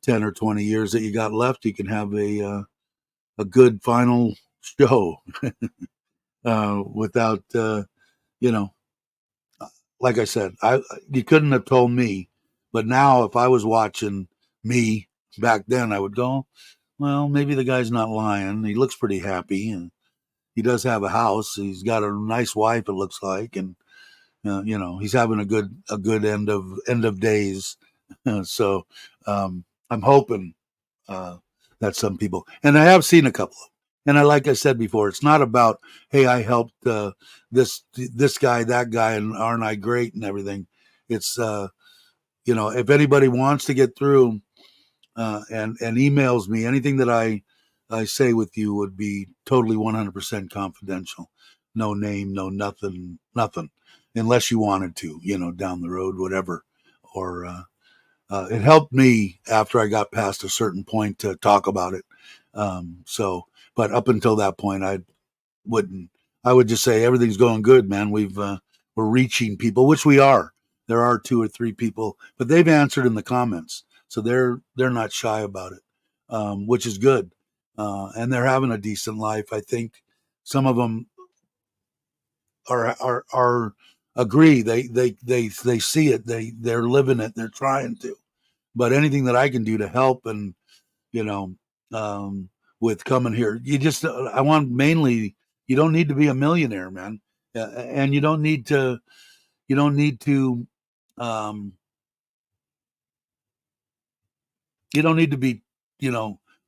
10 or 20 years that you got left. You can have a good final show without you know like I said, you couldn't have told me, but now if I was watching me back then, I would go, well, maybe the guy's not lying. He looks pretty happy, and he does have a house. He's got a nice wife, it looks like, and he's having a good end of days. So I'm hoping that some people, and I have seen a couple of, and like I said before, it's not about, hey, I helped this guy, that guy, and aren't I great and everything. It's if anybody wants to get through and emails me, anything that I say with you would be totally 100% confidential. No name, no nothing, unless you wanted to, down the road, whatever. Or it helped me after I got past a certain point to talk about it. But up until that point, wouldn't. I would just say everything's going good, man. We're reaching people, which we are. There are 2 or 3 people, but they've answered in the comments, so they're not shy about it, which is good. And they're having a decent life. I think some of them are agree. They see it. They're living it. They're trying to. But anything that I can do to help and you know, um, with coming here. I want mainly, you don't need to be a millionaire, man. And you don't need to, um, you don't need to be,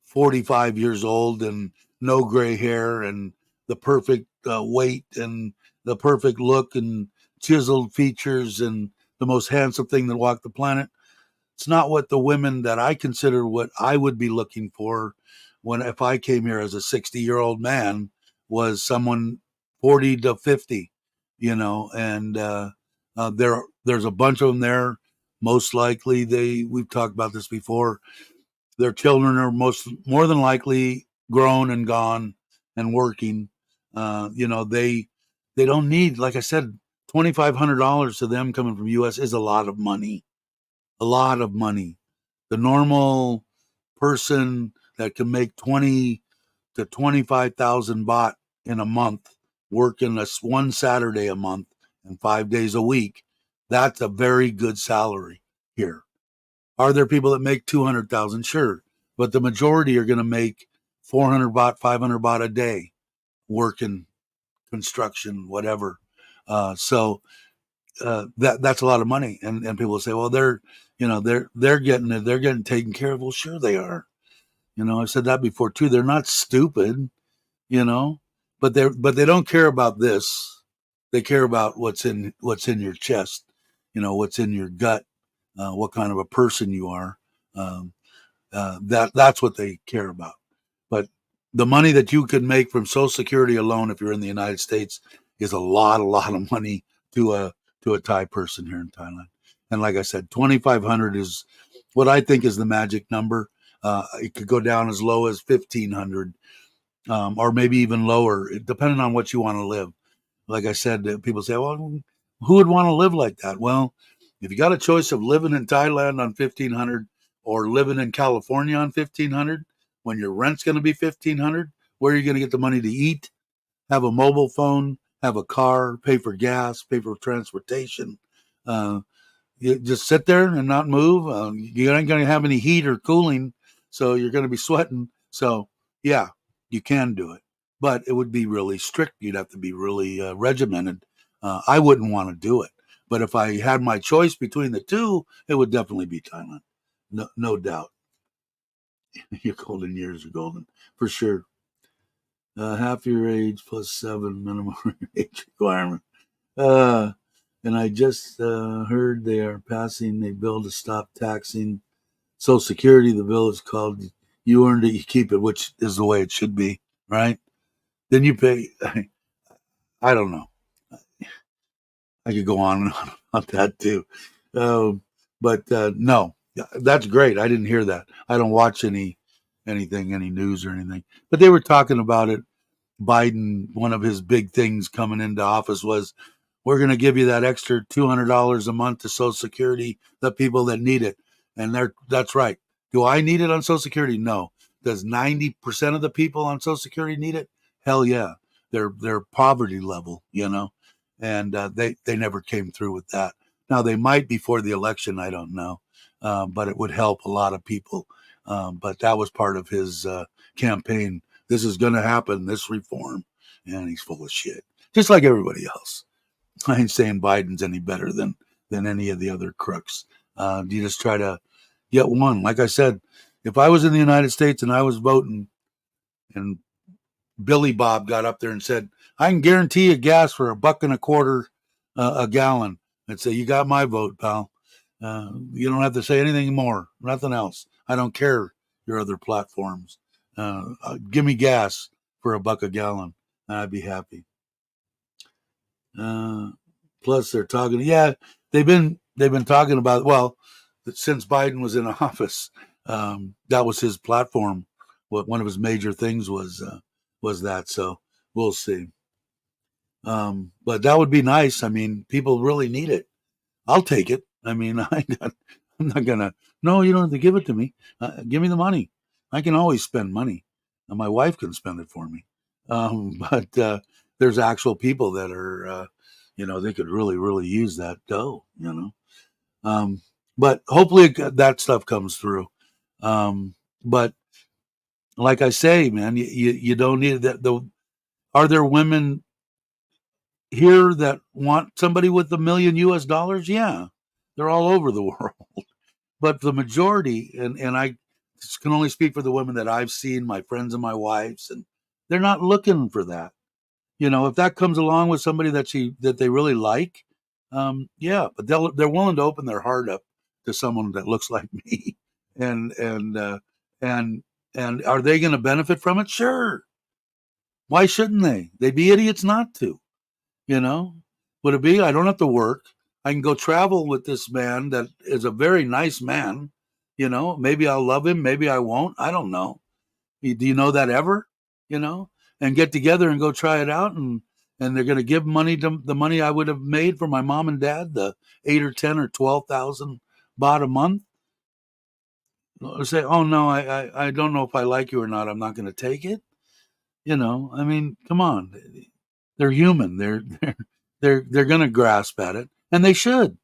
45 years old and no gray hair and the perfect weight and the perfect look and chiseled features and the most handsome thing that walked the planet. It's not what the women that I consider what I would be looking for if I came here as a 60-year-old man was someone 40 to 50, and there's a bunch of them there. Most likely we've talked about this before. Their children are more than likely grown and gone and working. They don't need, like I said, $2,500 to them coming from US is a lot of money, a lot of money. The normal person that can make 20 to 25,000 baht in a month, working one Saturday a month and 5 days a week, that's a very good salary here. Are there people that make 200,000? Sure, but the majority are going to make 400 baht, 500 baht a day working construction, whatever. So that's a lot of money. And people say, well, they're getting it, they're getting taken care of. Well, sure they are. I've said that before too. They're not stupid, you know, but they don't care about this. They care about what's in your chest, what's in your gut, what kind of a person you are. Um, that's what they care about. But the money that you can make from Social Security alone, if you're in the United States, is a lot of money to a Thai person here in Thailand. And like I said, 2,500 is what I think is the magic number. It could go down as low as 1,500, or maybe even lower, depending on what you want to live. Like I said, people say, well, who would want to live like that? Well, if you got a choice of living in Thailand on 1,500 or living in California on 1,500, when your rent's going to be 1,500, where are you going to get the money to eat, have a mobile phone, have a car, pay for gas, pay for transportation? Uh, you just sit there and not move. You ain't going to have any heat or cooling, so you're going to be sweating. So, yeah, you can do it, but it would be really strict. You'd have to be really regimented. I wouldn't want to do it, but if I had my choice between the two, it would definitely be Thailand. No doubt. Your golden years are golden for sure. Half your age plus 7 minimum age requirement. Uh, and I just heard they are passing a bill to stop taxing Social Security. The bill is called "You Earned It, You Keep It," which is the way it should be, right? Then you pay. I don't know. I could go on and on about that too, um, but no, that's great. I didn't hear that. I don't watch any news or anything, but they were talking about it. Biden, one of his big things coming into office was, we're going to give you that extra $200 a month to Social Security, the people that need it. And that's right. Do I need it on Social Security? No. Does 90% of the people on Social Security need it? Hell yeah. They're poverty level, and they never came through with that. Now they might before the election, I don't know, but it would help a lot of people. But that was part of his campaign. This is going to happen, this reform, and he's full of shit, just like everybody else. I ain't saying Biden's any better than any of the other crooks. You just try to get one. Like I said, if I was in the United States and I was voting, and Billy Bob got up there and said, "I can guarantee you gas for $1.25 a gallon," I'd say, "You got my vote, pal. You don't have to say anything more, nothing else. I don't care your other platforms. Give me gas for $1 a gallon, and I'd be happy." Uh, Plus, they're talking. Yeah, they've been talking about, well, since Biden was in office. That was his platform. What one of his major things was that. So we'll see. But that would be nice. I mean, people really need it. I'll take it. I mean, I'm not gonna. No, you don't have to give it to me. Give me the money. I can always spend money, and my wife can spend it for me. But there's actual people that are, they could really, really use that dough. Um, but hopefully that stuff comes through. But like I say, man, you don't need that. Are there women here that want somebody with $1 million? Yeah, they're all over the world. But the majority, and I can only speak for the women that I've seen, my friends and my wives, and they're not looking for that. If that comes along with somebody that they really like, yeah, but they're willing to open their heart up to someone that looks like me, and and and are they going to benefit from it? Sure. Why shouldn't they? They'd be idiots not to. You know, would it be? I don't have to work. I can go travel with this man that is a very nice man. Maybe I'll love him. Maybe I won't. I don't know. Do you know that ever? You know, and get together and go try it out, and they're going to give money to the money I would have made for my mom and dad, the 8 or 10 or 12,000 baht a month. Say, oh no, I don't know if I like you or not. I'm not going to take it. I mean, come on, they're human. They're going to grasp at it, and they should.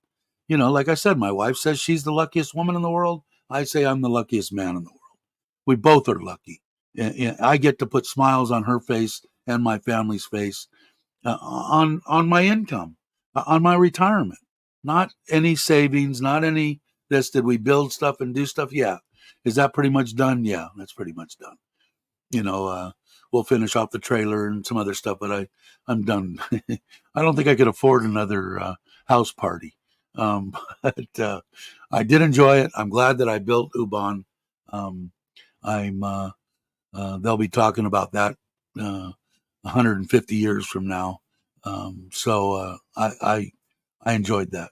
Like I said, my wife says she's the luckiest woman in the world. I say I'm the luckiest man in the world. We both are lucky. I get to put smiles on her face and my family's face on my income. on my retirement. Not any savings, not any this. Did we build stuff and do stuff? Yeah. Is that pretty much done? Yeah, that's pretty much done. You know, we'll finish off the trailer and some other stuff, but I'm done. I don't think I could afford another house party. But I did enjoy it. I'm glad that I built Ubon. Um, I'm they'll be talking about that 150 years from now. So I enjoyed that.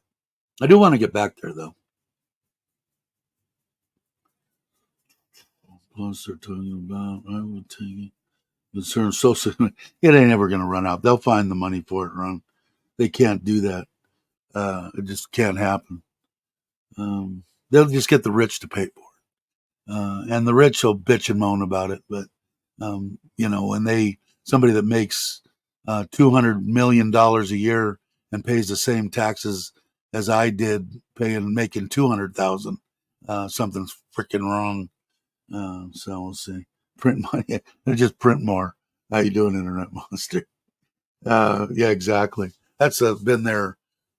I do want to get back there though. Plus, they're talking about I would take it. Concern social. It ain't ever going to run out. They'll find the money for it, Ron. They can't do that. It just can't happen. They'll just get the rich to pay for it, and the rich will bitch and moan about it. But you know, when somebody that makes $200 million a year and pays the same taxes as I did, making 200,000, something's freaking wrong. So we'll see. Print money. They just print more. How you doing, Internet Monster? Yeah, exactly. That's been the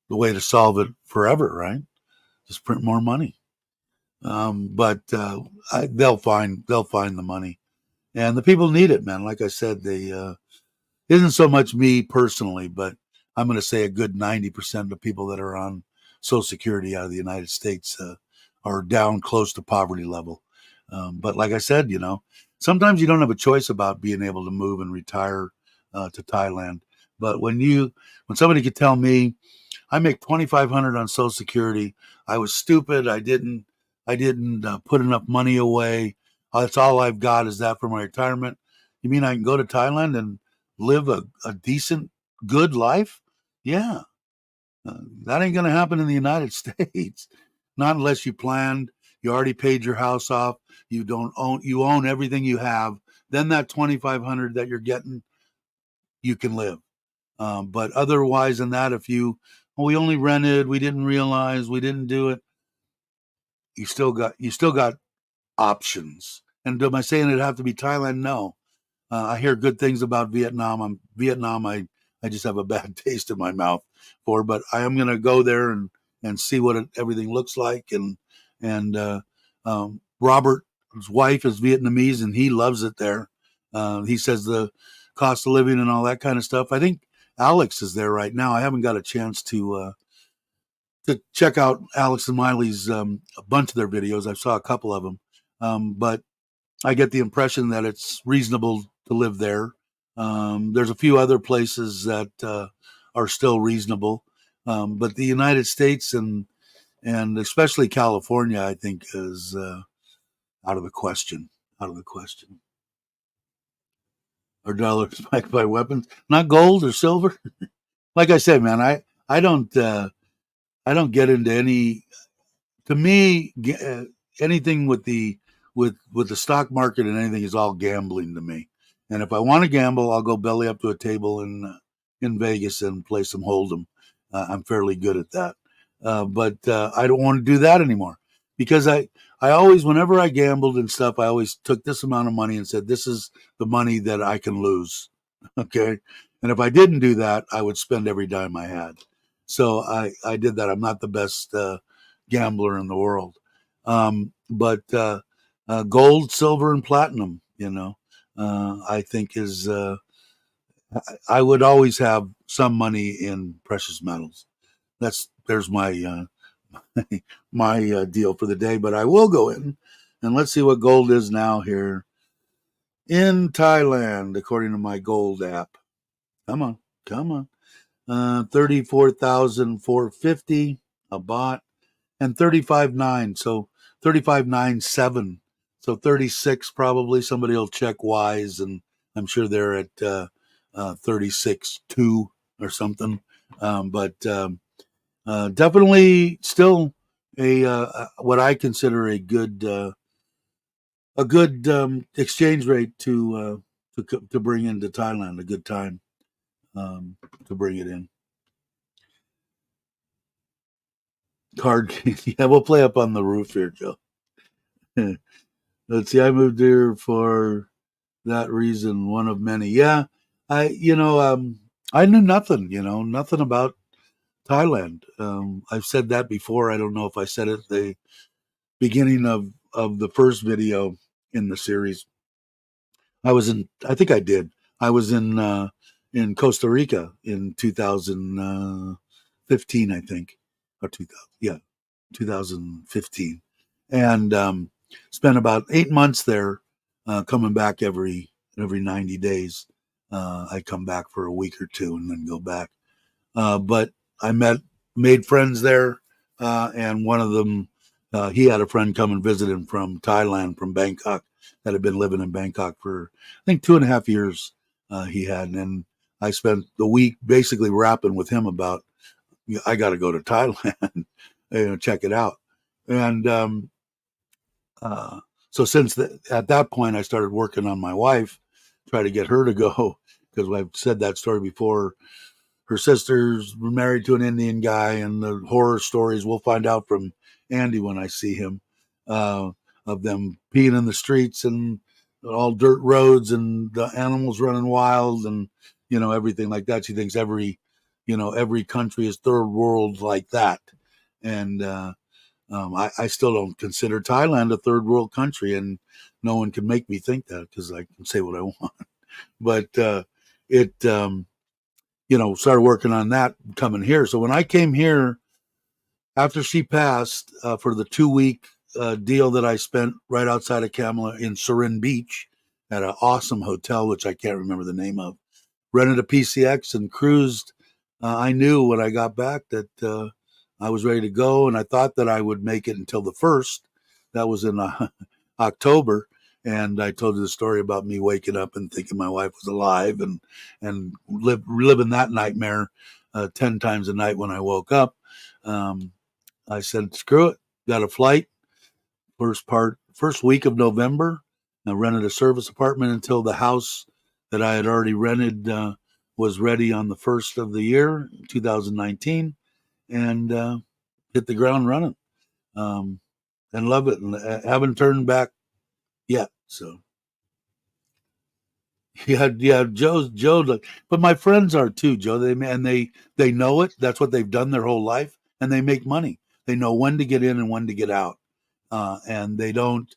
way to solve it forever, right? Just print more money. But they'll find the money, and the people need it, man. Like I said, they isn't so much me personally, but I'm going to say a good 90% of people that are on Social Security out of the United States are down close to poverty level. But like I said, you know, sometimes you don't have a choice about being able to move and retire to Thailand. But when somebody could tell me I make 2,500 on Social Security, I was stupid. I didn't put enough money away. That's all I've got is that for my retirement. You mean I can go to Thailand and live a decent, good life? Yeah, that ain't going to happen in the United States. Not unless you planned, you already paid your house off, you own everything you have. Then that 2,500 that you're getting, you can live. But otherwise than that, we only rented, we didn't realize, we didn't do it, you still got options. And am I saying it'd have to be Thailand? No. I hear good things about Vietnam. I just have a bad taste in my mouth for, but I am going to go there and see what everything looks like. And Robert's wife is Vietnamese and he loves it there. He says the cost of living and all that kind of stuff. I think Alex is there right now. I haven't got a chance to check out Alex and Miley's a bunch of their videos. I saw a couple of them, but I get the impression that it's reasonable to live there. There's a few other places that are still reasonable, but the United States and especially California, I think, is out of the question. Out of the question. Are dollars backed by weapons, not gold or silver? Like I said, man, I don't get into any. To me, anything with the stock market and anything is all gambling to me. And if I want to gamble, I'll go belly up to a table in Vegas and play some hold'em. I'm fairly good at that, but I don't want to do that anymore because I always, whenever I gambled and stuff, I always took this amount of money and said, "This is the money that I can lose." Okay, and if I didn't do that, I would spend every dime I had. So I did that. I'm not the best gambler in the world, but gold, silver, and platinum. I think is I would always have some money in precious metals. There's my my deal for the day. But I will go in and let's see what gold is now here in Thailand, according to my gold app. Come on, come on. 34,450 a bot and 35.9. So 35.97. So 36 probably. Somebody will check Wise and I'm sure they're at 36.2 or something. But definitely still a what I consider a good exchange rate to bring into Thailand. A good time to bring it in. Card, yeah, we'll play up on the roof here, Joe. Let's see. I moved here for that reason, one of many. Yeah, I knew nothing. Nothing about Thailand. I've said that before. I don't know if I said it at the beginning of the first video in the series. I think I did. I was in Costa Rica in 2015, I think, or 2000, yeah, 2015, and spent about 8 months there, coming back every 90 days. I come back for a week or two and then go back. But I made friends there, and one of them, he had a friend come and visit him from Thailand, from Bangkok, that had been living in Bangkok for I think 2.5 years. He had, and I spent the week basically rapping with him about I got to go to Thailand, check it out, and uh, so at that point I started working on my wife, try to get her to go because I've said that story before. Her sisters were married to an Indian guy, and the horror stories we'll find out from Andy when I see him, uh, of them peeing in the streets and all dirt roads and the animals running wild and everything like that. She thinks every country is third world like that, and I still don't consider Thailand a third world country, and no one can make me think that because I can say what I want. But it. Started working on that coming here. So when I came here after she passed, for the 2 week deal that I spent right outside of Kamala in Surin Beach at an awesome hotel, which I can't remember the name of, rented a PCX and cruised. I knew when I got back that I was ready to go, and I thought that I would make it until the 1st. That was in October. And I told you the story about me waking up and thinking my wife was alive, and living that nightmare 10 times a night when I woke up. I said, screw it, got a flight. First week of November, I rented a service apartment until the house that I had already rented was ready on the 1st of the year, 2019, and hit the ground running, and love it, and haven't turned back yet. So yeah, Joe. But my friends are too, Joe. They know it. That's what they've done their whole life, and they make money. They know when to get in and when to get out, and they don't.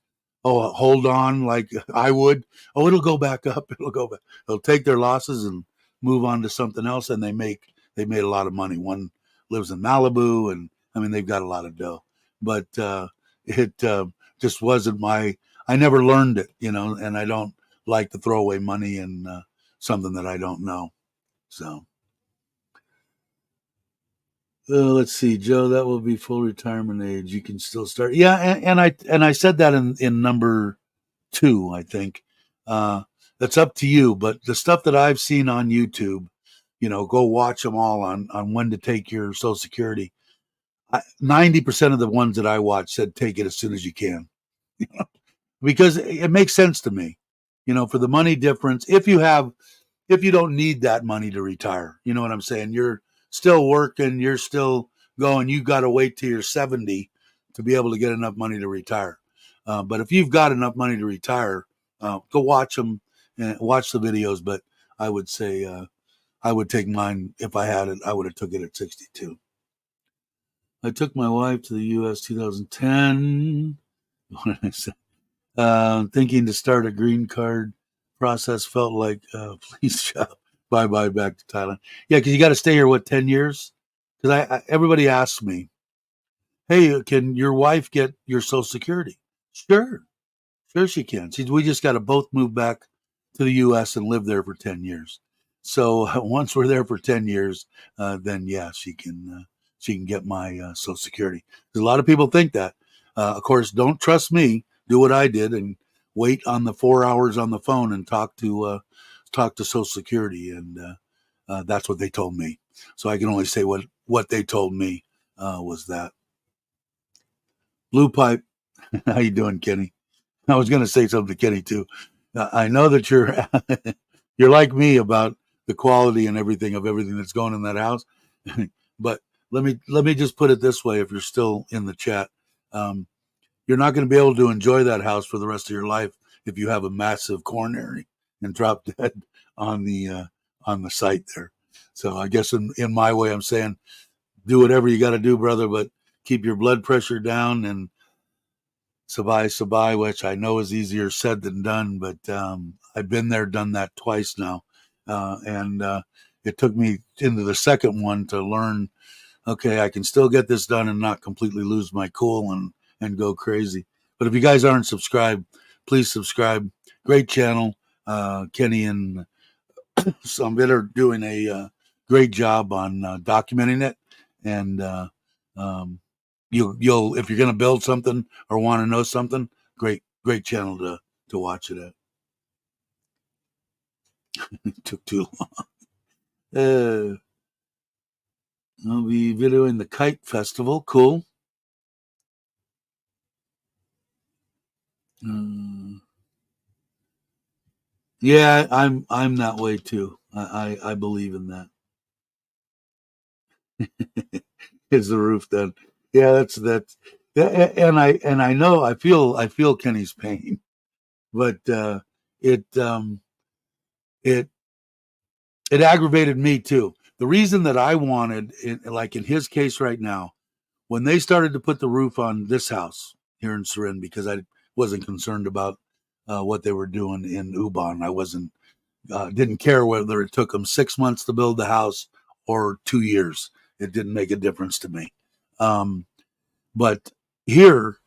Oh, hold on, like I would. Oh, it'll go back up. It'll go back. They'll take their losses and move on to something else, and they made a lot of money. One lives in Malibu, and I mean they've got a lot of dough. But it just wasn't my. I never learned it, and I don't like to throw away money in something that I don't know. So let's see, Joe. That will be full retirement age. You can still start. Yeah, and I said that in number 2, I think. That's up to you. But the stuff that I've seen on YouTube, go watch them all on when to take your Social Security. 90% of the ones that I watched said take it as soon as you can, because it makes sense to me. For the money difference, if you don't need that money to retire, you know what I'm saying? You're still working, you're still going, you got to wait till you're 70 to be able to get enough money to retire. But if you've got enough money to retire, go watch them and watch the videos. But I would say I would take mine if I had it. I would have took it at 62. I took my wife to the U.S. 2010. What did I say? Thinking to start a green card process, felt like please shop. Bye back to Thailand. Yeah, because you got to stay here 10 years? Because everybody asks me, hey, can your wife get your Social Security? Sure, sure she can. We just got to both move back to the U.S. and live there for 10 years. So once we're there for 10 years, then yeah, she can get my Social Security. Because a lot of people think that. Of course, don't trust me. Do what I did and wait on the 4 hours on the phone and talk to Social Security, and that's what they told me. So I can only say what they told me was that. Blue Pipe, how you doing, Kenny? I was going to say something to Kenny too. I know that you're you're like me about the quality and everything that's going in that house, but let me just put it this way: if you're still in the chat, um, you're not going to be able to enjoy that house for the rest of your life if you have a massive coronary and drop dead on the site there. So I guess in my way, I'm saying do whatever you got to do, brother, but keep your blood pressure down and sabai, which I know is easier said than done, but I've been there, done that twice now. And it took me into the second one to learn, okay, I can still get this done and not completely lose my cool and go crazy. But if you guys aren't subscribed, please subscribe. Great channel. Kenny and Sumbit are doing a great job on documenting it. And you'll if you're going to build something or want to know something, great channel to watch it at. It took too long. I'll be videoing the Kite Festival. Cool. Yeah, I'm that way too. I believe in that. Is the roof done? Yeah, that's and I know I feel Kenny's pain, but it it it aggravated me too. The reason that I wanted it, like in his case right now, when they started to put the roof on this house here in Surin, because I wasn't concerned about what they were doing in Ubon. I wasn't didn't care whether it took them 6 months to build the house or 2 years. It didn't make a difference to me. Um, but here,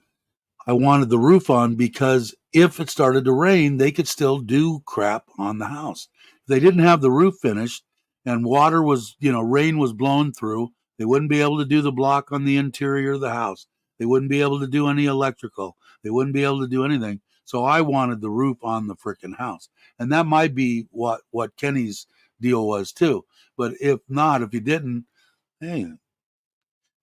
I wanted the roof on because if it started to rain, they could still do crap on the house. If they didn't have the roof finished and water was, rain was blowing through, they wouldn't be able to do the block on the interior of the house. They wouldn't be able to do any electrical. They wouldn't be able to do anything. So I wanted the roof on the freaking house. And that might be what Kenny's deal was too. But if not, if you didn't, hey,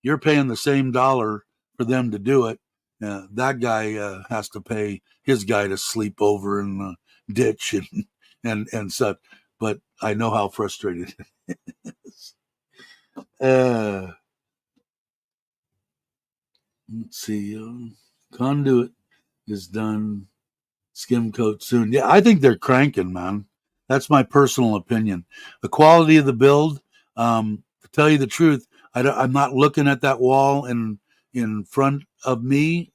you're paying the same dollar for them to do it. That guy has to pay his guy to sleep over in the ditch and such. But I know how frustrated it is. Let's see. Conduit is done. Skim coat soon. Yeah, I think they're cranking, man. That's my personal opinion. The quality of the build, to tell you the truth, I'm not looking at that wall in front of me.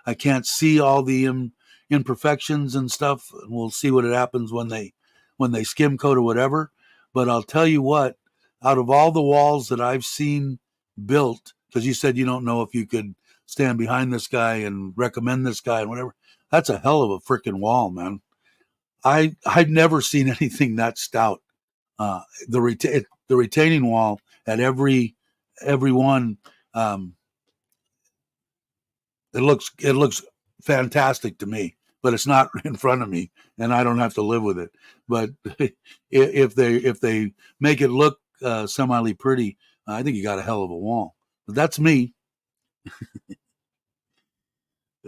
I can't see all the imperfections and stuff. And we'll see what it happens when they skim coat or whatever. But I'll tell you what, out of all the walls that I've seen built, because you said you don't know if you could stand behind this guy and recommend this guy and whatever. That's a hell of a freaking wall, man. I've never seen anything that stout. The retaining wall at every one, um, it looks fantastic to me, but it's not in front of me, and I don't have to live with it. But if they make it look semi pretty, I think you got a hell of a wall. But that's me.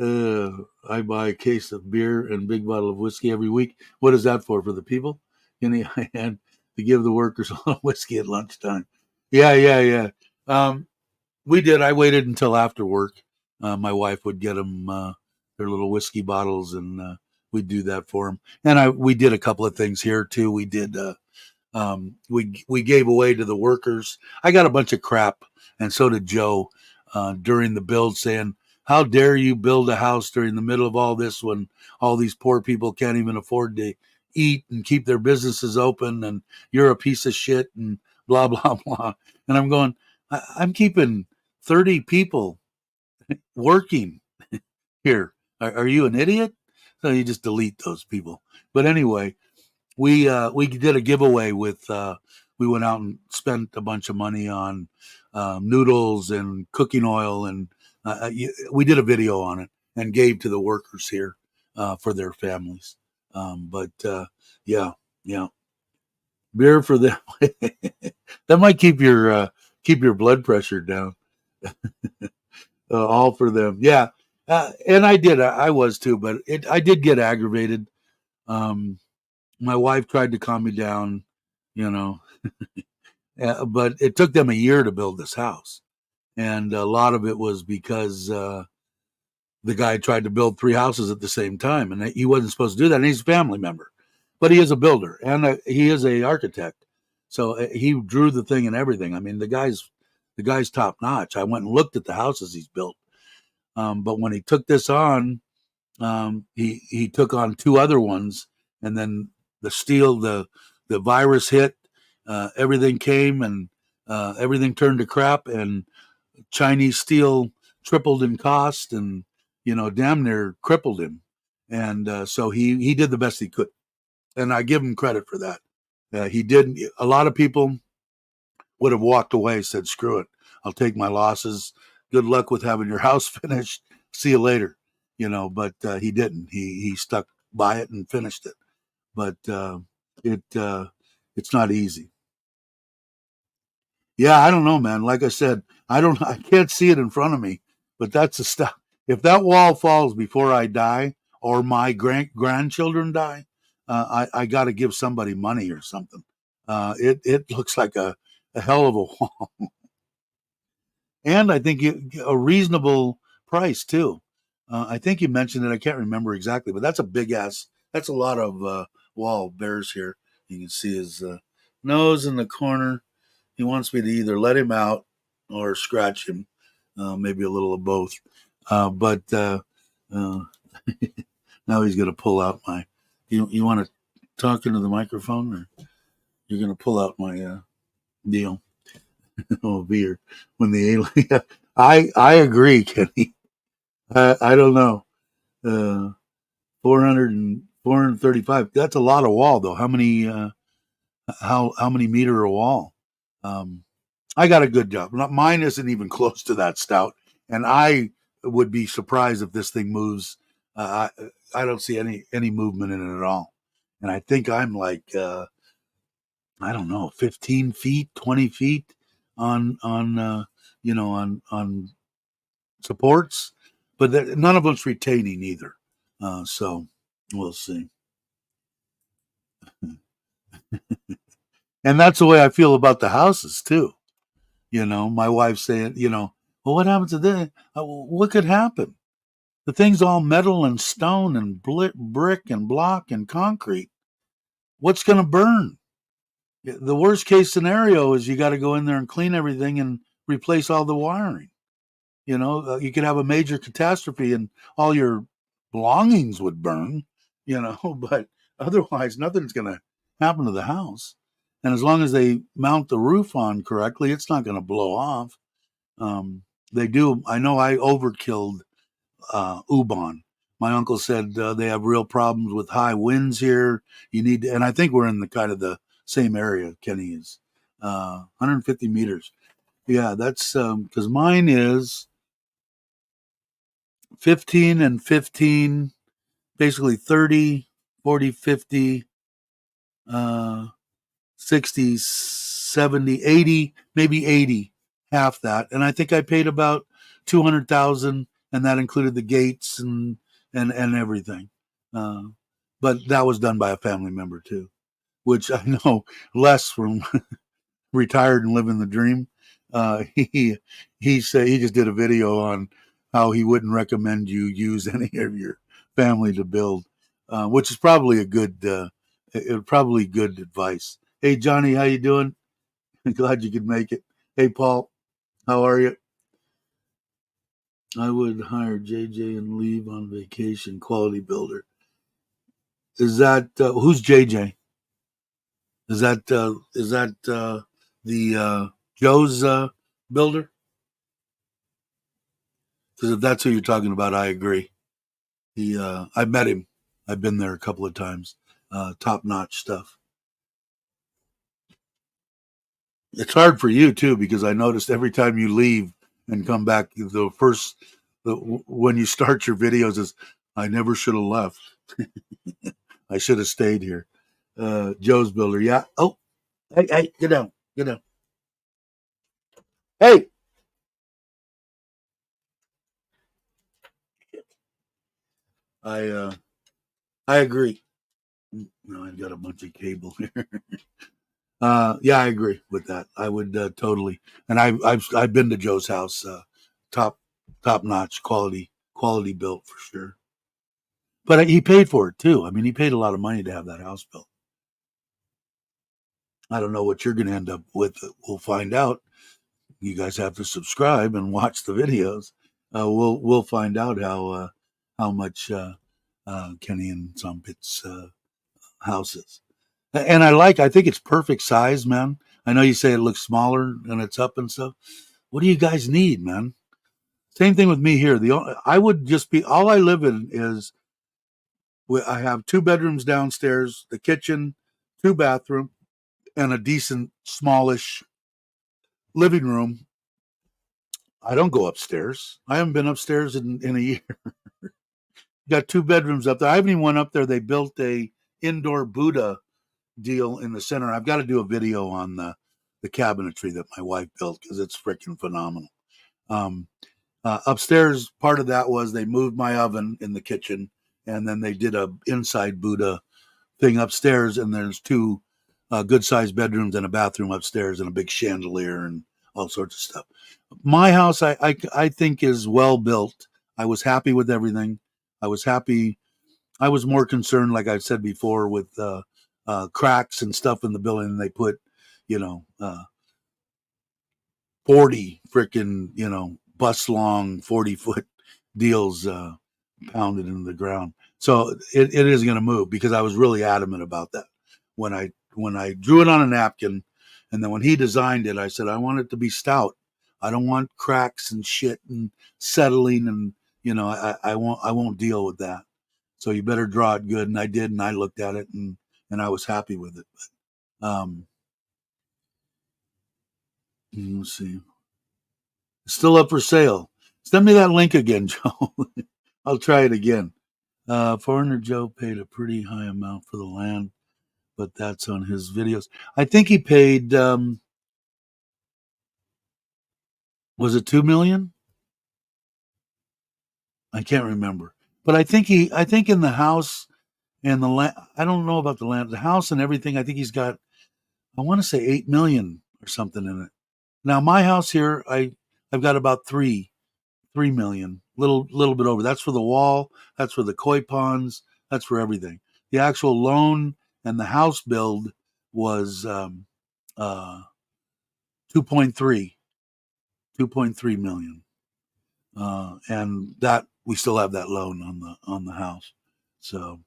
I buy a case of beer and a big bottle of whiskey every week. What is that for? For the people? I had to give the workers a little whiskey at lunchtime. Yeah, yeah, yeah. We did. I waited until after work. My wife would get them their little whiskey bottles, and we'd do that for them. And we did a couple of things here too. We did. We gave away to the workers. I got a bunch of crap, and so did Joe during the build, saying, "How dare you build a house during the middle of all this when all these poor people can't even afford to eat and keep their businesses open, and you're a piece of shit," and blah blah blah. And I'm going, I'm keeping 30 people working here. Are you an idiot? So you just delete those people. But anyway, we did a giveaway with we went out and spent a bunch of money on noodles and cooking oil, and we did a video on it and gave to the workers here for their families. But yeah, yeah, beer for them. That might keep your blood pressure down. All for them. Yeah, and I did. I was too, but I did get aggravated. My wife tried to calm me down, you know, but it took them a year to build this house. And a lot of it was because the guy tried to build three houses at the same time, and he wasn't supposed to do that. And he's a family member, but he is a builder and he is a architect. So he drew the thing and everything. I mean, the guy's the guy's top notch. I went and looked at the houses he's built. But when he took this on, he took on two other ones, and then the virus hit, everything came, and everything turned to crap, and Chinese steel tripled in cost, and damn near crippled him. And so he did the best he could, and I give him credit for that. He did. A lot of people would have walked away, said, "Screw it, I'll take my losses. Good luck with having your house finished. See you later." But he didn't. He stuck by it and finished it. But it it's not easy. Yeah, I don't know, man. Like I said, I can't see it in front of me, but that's the stuff. If that wall falls before I die or my grandchildren die, I got to give somebody money or something. It looks like a hell of a wall, and I think a reasonable price too. I think you mentioned it. I can't remember exactly, but that's a big ass. That's a lot of wall bears here. You can see his nose in the corner. He wants me to either let him out or scratch him, maybe a little of both. But uh, now he's going to pull out my. You want to talk into the microphone, or you're going to pull out my deal? Oh, beer when the alien. I agree, Kenny. I don't know. 400 and 435. That's a lot of wall, though. How many? How many meter a wall? Um, I got a good job. Mine isn't even close to that stout, and I would be surprised if this thing moves. I don't see any movement in it at all, and I think I'm like I don't know, 15 feet, 20 feet on on supports, but none of them's retaining either. So we'll see. And that's the way I feel about the houses too. My wife's saying, well, what happens to this? What could happen? The thing's all metal and stone and brick and block and concrete. What's going to burn? The worst case scenario is you got to go in there and clean everything and replace all the wiring. You could have a major catastrophe and all your belongings would burn, but otherwise nothing's going to happen to the house. And as long as they mount the roof on correctly, it's not going to blow off. They do. I know I overkilled Ubon. My uncle said they have real problems with high winds here. You need to, and I think we're in the kind of the same area Kenny is. 150 meters. Yeah, that's because mine is 15 and 15, basically 30, 40, 50, uh, 60, 70, 80, maybe 80, half that. And I think I paid about 200,000, and that included the gates and everything. Uh, but that was done by a family member too, which I know less from retired and living the dream. He said he just did a video on how he wouldn't recommend you use any of your family to build, which is probably probably good advice. Hey Johnny, how you doing? Glad you could make it. Hey Paul, how are you? I would hire JJ and leave on vacation. Quality builder. Is that who's JJ? Is that the Joe's builder? Because if that's who you're talking about, I agree. I met him. I've been there a couple of times. Top notch stuff. It's hard for you too because I noticed every time you leave and come back, when you start your videos is, I never should have left. I should have stayed here. Joe's builder, yeah. Oh, hey, get down, get down. Hey, I uh, I agree. No, I've got a bunch of cable here. Yeah, I agree with that. I would totally. And I've been to Joe's house. Top top notch quality built for sure. But he paid for it too. I mean, he paid a lot of money to have that house built. I don't know what you're going to end up with. We'll find out. you guys have to subscribe and watch the videos. We'll find out how much Kenny and Zombit's house is. And I think it's perfect size, man. I know you say it looks smaller and it's up and stuff. What do you guys need, man? Same thing with me here. I would just be all I live in is I have 2 bedrooms downstairs, the kitchen, 2 bathroom, and a decent smallish living room. I don't go upstairs. I haven't been upstairs in a year. Got 2 bedrooms up there. I haven't even went up there. They built a indoor Buddha deal in the center. I've got to do a video on the cabinetry that my wife built because it's freaking phenomenal. Upstairs, part of that was they moved my oven in the kitchen, and then they did a inside Buddha thing upstairs. And there's 2 good sized bedrooms and a bathroom upstairs, and a big chandelier and all sorts of stuff. My house, I think, is well built. I was happy with everything. I was happy. I was more concerned, like I said before, with cracks and stuff in the building. And they put, 40 freaking, bus long, 40-foot deals pounded into the ground. So it is going to move because I was really adamant about that when I drew it on a napkin, and then when he designed it, I said I want it to be stout. I don't want cracks and shit and settling, and I won't deal with that. So you better draw it good, and I did, and I looked at it, and I was happy with it. But, let's see, it's still up for sale. Send me that link again, Joe. I'll try it again. Foreigner Joe paid a pretty high amount for the land, but that's on his videos. I think he paid, was it 2 million? I can't remember, but I think in the house and the land, I don't know about the land, the house and everything. I think he's got, I want to say 8 million or something in it. Now my house here, I've got about 3 million, little bit over. That's for the wall. That's for the koi ponds. That's for everything. The actual loan and the house build was 2.3 million, and that we still have that loan on the house. So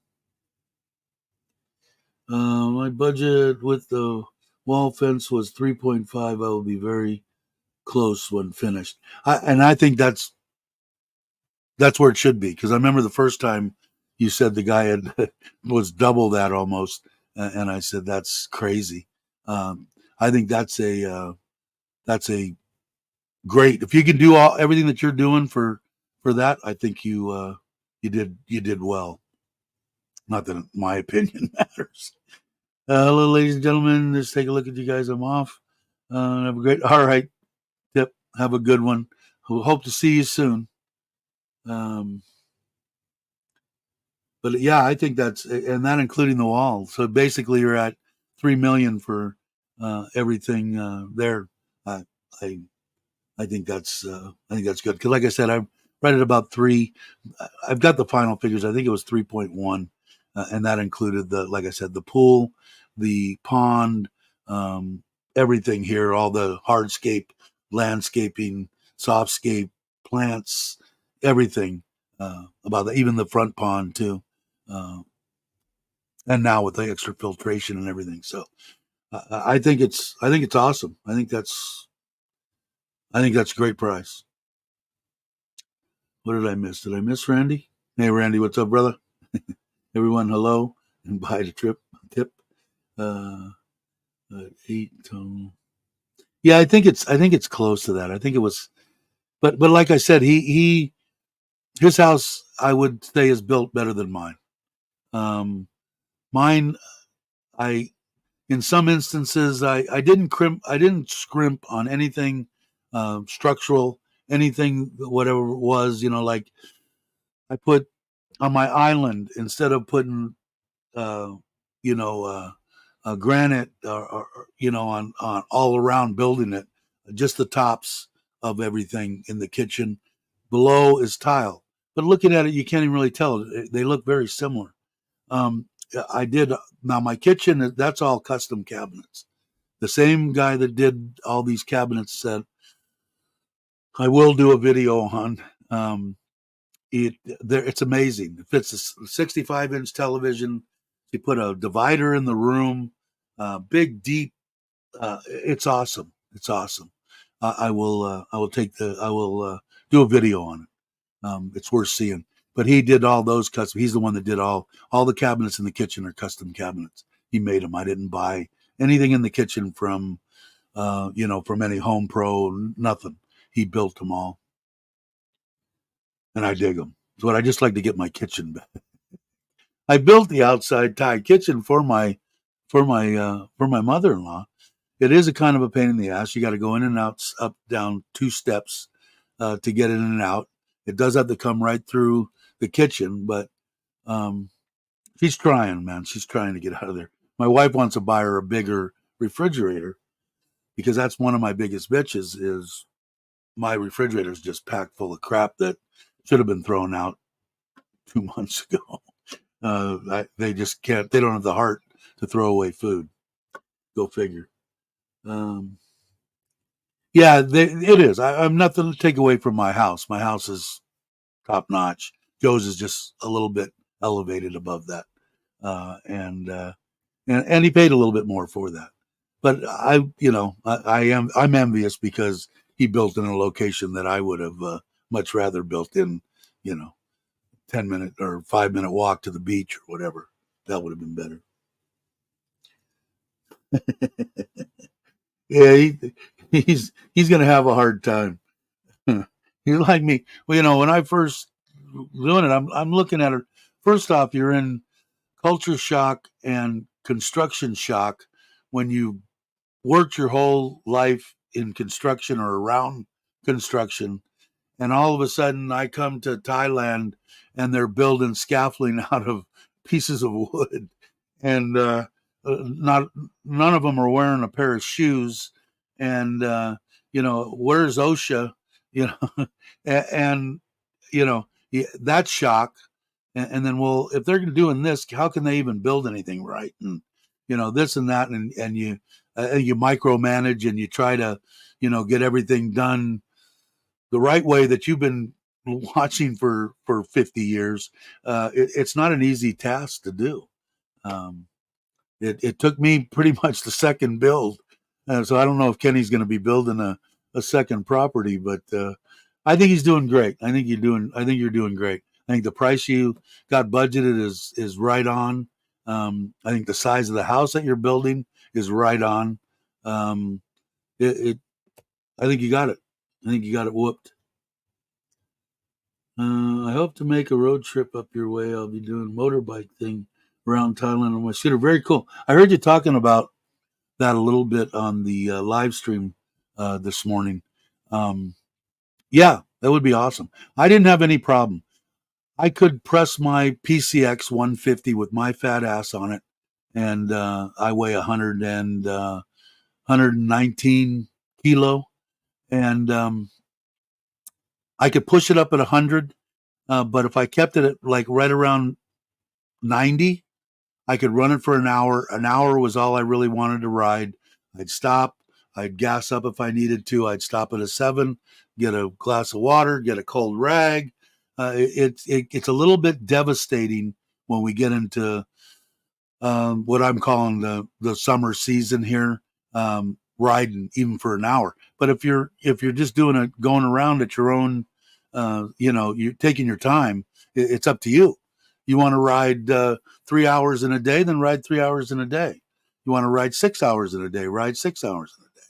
my budget with the wall fence was 3.5. I will be very close when finished. And I think that's where it should be, because I remember the first time you said the guy had was double that almost, and I said that's crazy. I think that's a great, if you can do everything that you're doing for that. I think you did well. Not that my opinion matters. Hello, ladies and gentlemen. Let's take a look at you guys. I'm off. Have a great. All right, Tip. Have a good one. Hope to see you soon. But yeah, I think and that including the wall. So basically, you're at 3 million for everything there. I I think that's good because, like I said, I'm right at about 3. I've got the final figures. I think it was 3.1, and that included like I said, the pool, the pond, everything here, all the hardscape, landscaping, softscape, plants, everything about that, even the front pond too, and now with the extra filtration and everything. So I think it's awesome. I think that's a great price. What did I miss? Did I miss Randy? Hey, Randy, what's up, brother? Everyone, hello, and buy the tip. 8 total. Yeah, I think it's close to that. I think it was, but like I said, his house, I would say, is built better than mine. Mine, in some instances, I didn't scrimp on anything structural, anything, whatever it was, like I put on my island, instead of putting, uh, granite, or on all around building it, just the tops of everything in the kitchen. Below is tile, but looking at it, you can't even really tell. They look very similar. Um, I did now my kitchen. That's all custom cabinets. The same guy that did all these cabinets said I will do a video on it. There, it's amazing. It fits a 65-inch television. You put a divider in the room, big, deep. It's awesome. It's awesome. I will. I will take the. I will do a video on it. It's worth seeing. But he did all those custom. He's the one that did all the cabinets in the kitchen are custom cabinets. He made them. I didn't buy anything in the kitchen from from any Home Pro. Nothing. He built them all, and I dig them. So I just like to get my kitchen back. I built the outside Thai kitchen for my mother-in-law. It is a kind of a pain in the ass. You got to go in and out, up, down 2 steps to get in and out. It does have to come right through the kitchen, but um, she's trying, man. She's trying to get out of there. My wife wants to buy her a bigger refrigerator because that's one of my biggest bitches. Is my refrigerator is just packed full of crap that should have been thrown out 2 months ago. They just can't. They don't have the heart to throw away food. Go figure. Um, yeah, it is. I'm nothing to take away from my house. My house is top notch. Joe's is just a little bit elevated above that, and he paid a little bit more for that. But I'm envious because he built in a location that I would have much rather built in, 10-minute or 5-minute walk to the beach or whatever. That would have been better. Yeah, he's gonna have a hard time. You're like me. Well, when I first doing it, I'm looking at it. First off, you're in culture shock and construction shock when you worked your whole life in construction or around construction, and all of a sudden I come to Thailand and they're building scaffolding out of pieces of wood, and not none of them are wearing a pair of shoes, and where's OSHA, you know, and that shock, and then, well, if they're doing this, how can they even build anything right? And this and that, and you micromanage and you try to get everything done the right way that you've been watching for 50 years. It's not an easy task to do. um, it took me pretty much the second build. So I don't know if Kenny's going to be building a second property, but I think he's doing great. I think you're doing great. I think the price you got budgeted is right on. I think the size of the house that you're building is right on. Um, it I think you got it. I think you got it whooped. I hope to make a road trip up your way. I'll be doing a motorbike thing around Thailand on my scooter. Very cool. I heard you talking about that a little bit on the live stream this morning. Um, yeah, that would be awesome. I didn't have any problem. I could press my PCX 150 with my fat ass on it, and I weigh 119 kilo, and I could push it up at 100. But if I kept it at like right around 90, I could run it for an hour. An hour was all I really wanted to ride. I'd stop. I'd gas up if I needed to. I'd stop at a 7, get a glass of water, get a cold rag. It's a little bit devastating when we get into what I'm calling the summer season here, riding even for an hour. But if you're just doing it, going around at your own, you're taking your time. It's up to you. You want to ride 3 hours in a day, then ride 3 hours in a day. You want to ride 6 hours in a day, ride 6 hours in a day.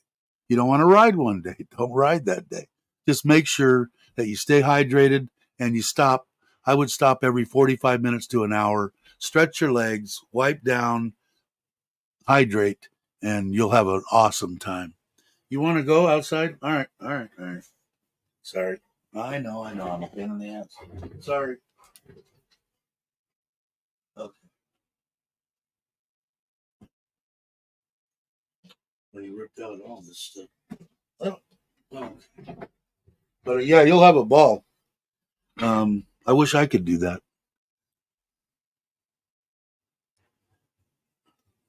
You don't want to ride one day, don't ride that day. Just make sure that you stay hydrated and you stop. I would stop every 45 minutes to an hour, stretch your legs, wipe down, hydrate, and you'll have an awesome time. You want to go outside? All right, all right, all right. Sorry. I know. I'm a pain in the ass. Sorry. Okay. Well, you ripped out all this stuff. Oh, okay. But yeah, you'll have a ball. I wish I could do that,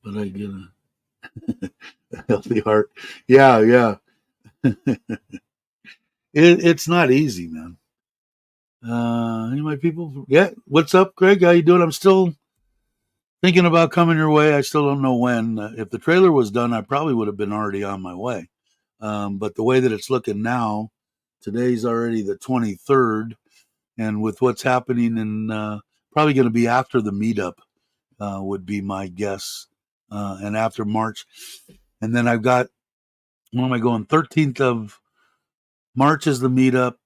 but I get a healthy heart. Yeah, yeah. It's not easy, man. Any of my people? Yeah. What's up, Greg? How you doing? I'm still thinking about coming your way. I still don't know when. If the trailer was done, I probably would have been already on my way. But the way that it's looking now, today's already the 23rd, and with what's happening in probably going to be after the meetup would be my guess, and after March, and then I've got when am I going? 13th of March is the meetup.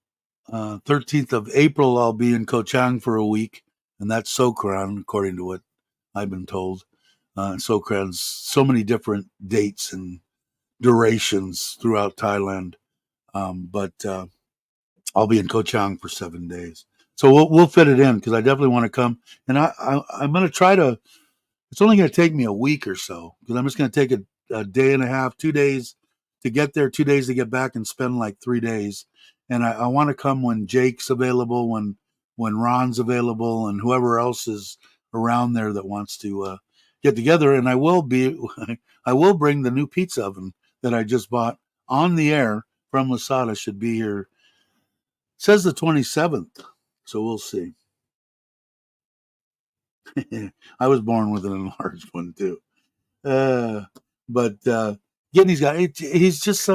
13th of April, I'll be in Ko Chang for a week, and that's Sokran, according to what I've been told. Sokran's so many different dates and durations throughout Thailand, but I'll be in Ko Chang for 7 days. So we'll fit it in because I definitely want to come, and I'm going to try to. It's only going to take me a week or so because I'm just going to take a day and a half, 2 days to get there, 2 days to get back, and spend like 3 days. And I want to come when Jake's available, when Ron's available, and whoever else is around there that wants to get together. And I will be, I will bring the new pizza oven that I just bought on the air from Lasada. Should be here. It says the 27th, so we'll see. I was born with an enlarged one too. Uh, but getting these guys, he's just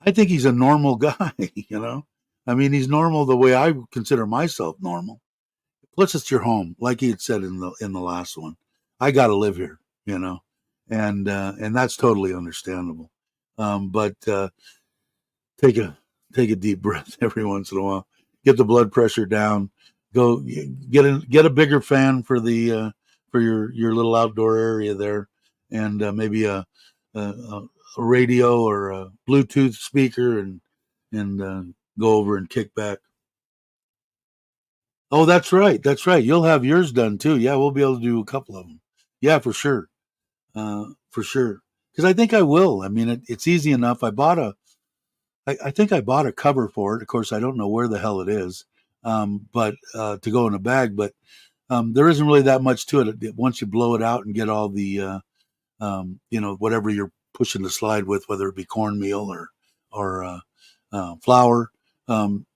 I think he's a normal guy. You know, I mean, he's normal the way I consider myself normal. Plus, it's your home, like he had said in the last one. I got to live here, you know, and that's totally understandable. But take a take a deep breath every once in a while. Get the blood pressure down. Go get a bigger fan for your little outdoor area there, and maybe a radio or a Bluetooth speaker, and go over and kick back. Oh, that's right. That's right. You'll have yours done too. Yeah, we'll be able to do a couple of them. Yeah, for sure. For sure. Because I think I will. I mean, it's easy enough. I think I bought a cover for it. Of course, I don't know where the hell it is, but to go in a bag. But there isn't really that much to it. Once you blow it out and get all the, whatever you're pushing the slide with, whether it be cornmeal or flour, um,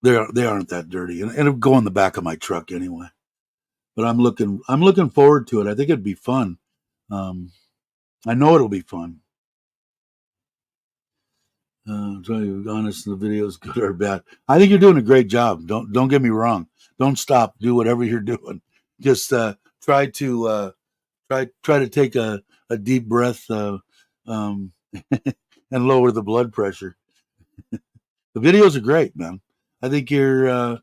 they aren't that dirty, and it'll go in the back of my truck anyway. But I'm looking forward to it. I think it'd be fun. Um, I know it'll be fun. Try to be honest, the videos, good or bad. I think you're doing a great job. Don't get me wrong. Don't stop. Do whatever you're doing. Just try to try to take a deep breath um, and lower the blood pressure. The videos are great, man. I think you're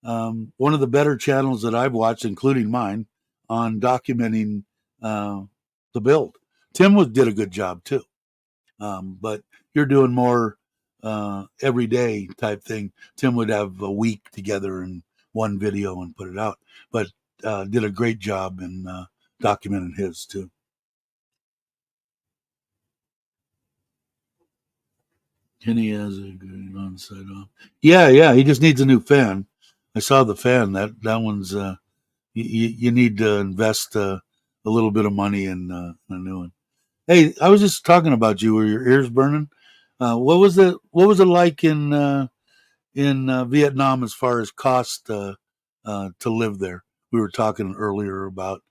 one of the better channels that I've watched, including mine, on documenting the build. Tim did a good job too. But you're doing more everyday type thing. Tim would have a week together in one video and put it out, but did a great job in documenting his too. Kenny has a good on-site off. Yeah, yeah. He just needs a new fan. I saw the fan. That one's you need to invest a little bit of money in a new one. Hey, I was just talking about you. Were your ears burning? What was it like in Vietnam as far as cost to live there? We were talking earlier about.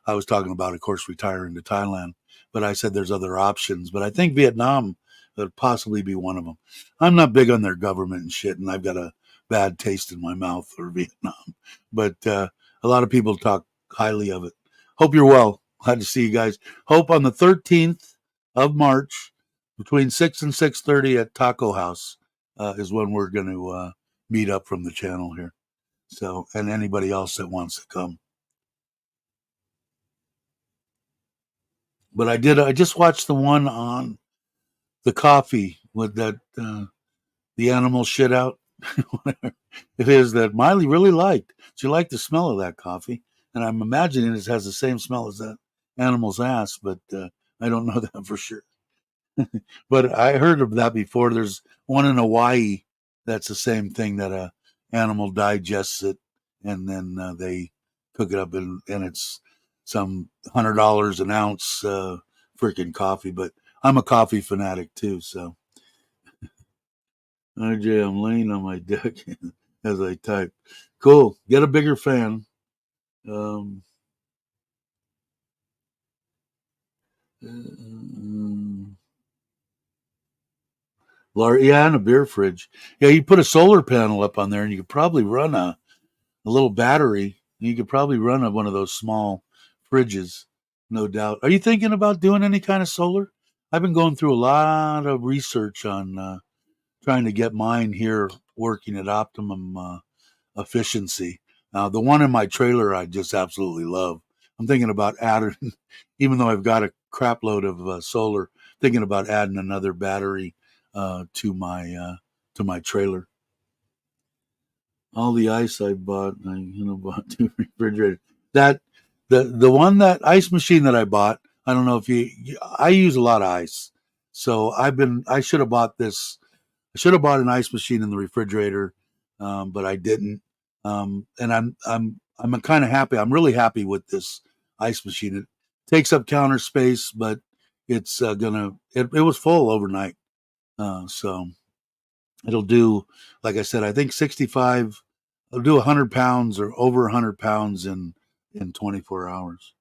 I was talking about, of course, retiring to Thailand, but I said there's other options. But I think Vietnam would possibly be one of them. I'm not big on their government and shit, and I've got a bad taste in my mouth for Vietnam. But a lot of people talk highly of it. Hope you're well. Glad to see you guys. Hope on the 13th of March between 6 and 6:30 at Taco House is when we're going to meet up from the channel here. So, and anybody else that wants to come. But I just watched the one on the coffee with that the animal shit out. Whatever it is that Miley really liked. She liked the smell of that coffee, and I'm imagining it has the same smell as that animal's ass, but I don't know that for sure. But I heard of that before. There's one in Hawaii that's the same thing, that a animal digests it and then they cook it up, and it's some $100 an ounce freaking coffee. But I'm a coffee fanatic too, so RJ, I'm laying on my deck as I type. Cool. Get a bigger fan. Um, uh, yeah, and a beer fridge. Yeah, you put a solar panel up on there, and you could probably run a little battery. You could probably run one of those small fridges, no doubt. Are you thinking about doing any kind of solar? I've been going through a lot of research on trying to get mine here working at optimum efficiency. The one in my trailer I just absolutely love. I'm thinking about adding, even though I've got a crap load of solar, thinking about adding another battery to my trailer. All the ice I bought, bought two refrigerators. That the one that ice machine that I bought. I don't know if I use a lot of ice, so I should have bought this. I should have bought an ice machine in the refrigerator, but I didn't. And I'm kind of happy. I'm really happy with this ice machine. It takes up counter space, but it's it was full overnight, so it'll do. Like I said, I think 65. It'll do 100 pounds or over 100 pounds in 24 hours.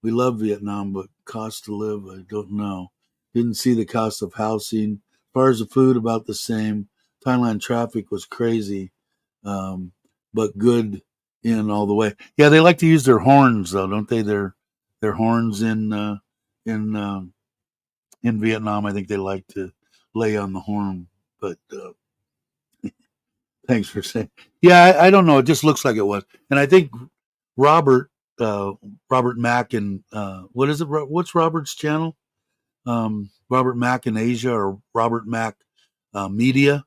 We love Vietnam, but cost to live, I don't know. Didn't see the cost of housing. As far as the food, about the same. Thailand traffic was crazy, but good in all the way. Yeah, they like to use their horns, though, don't they? Their horns in in Vietnam. I think they like to lay on the horn. But thanks for saying. Yeah, I don't know. It just looks like it was, and I think Robert uh, Robert Mack and what is it? What's Robert's channel? Robert Mack in Asia or Robert Mack Media.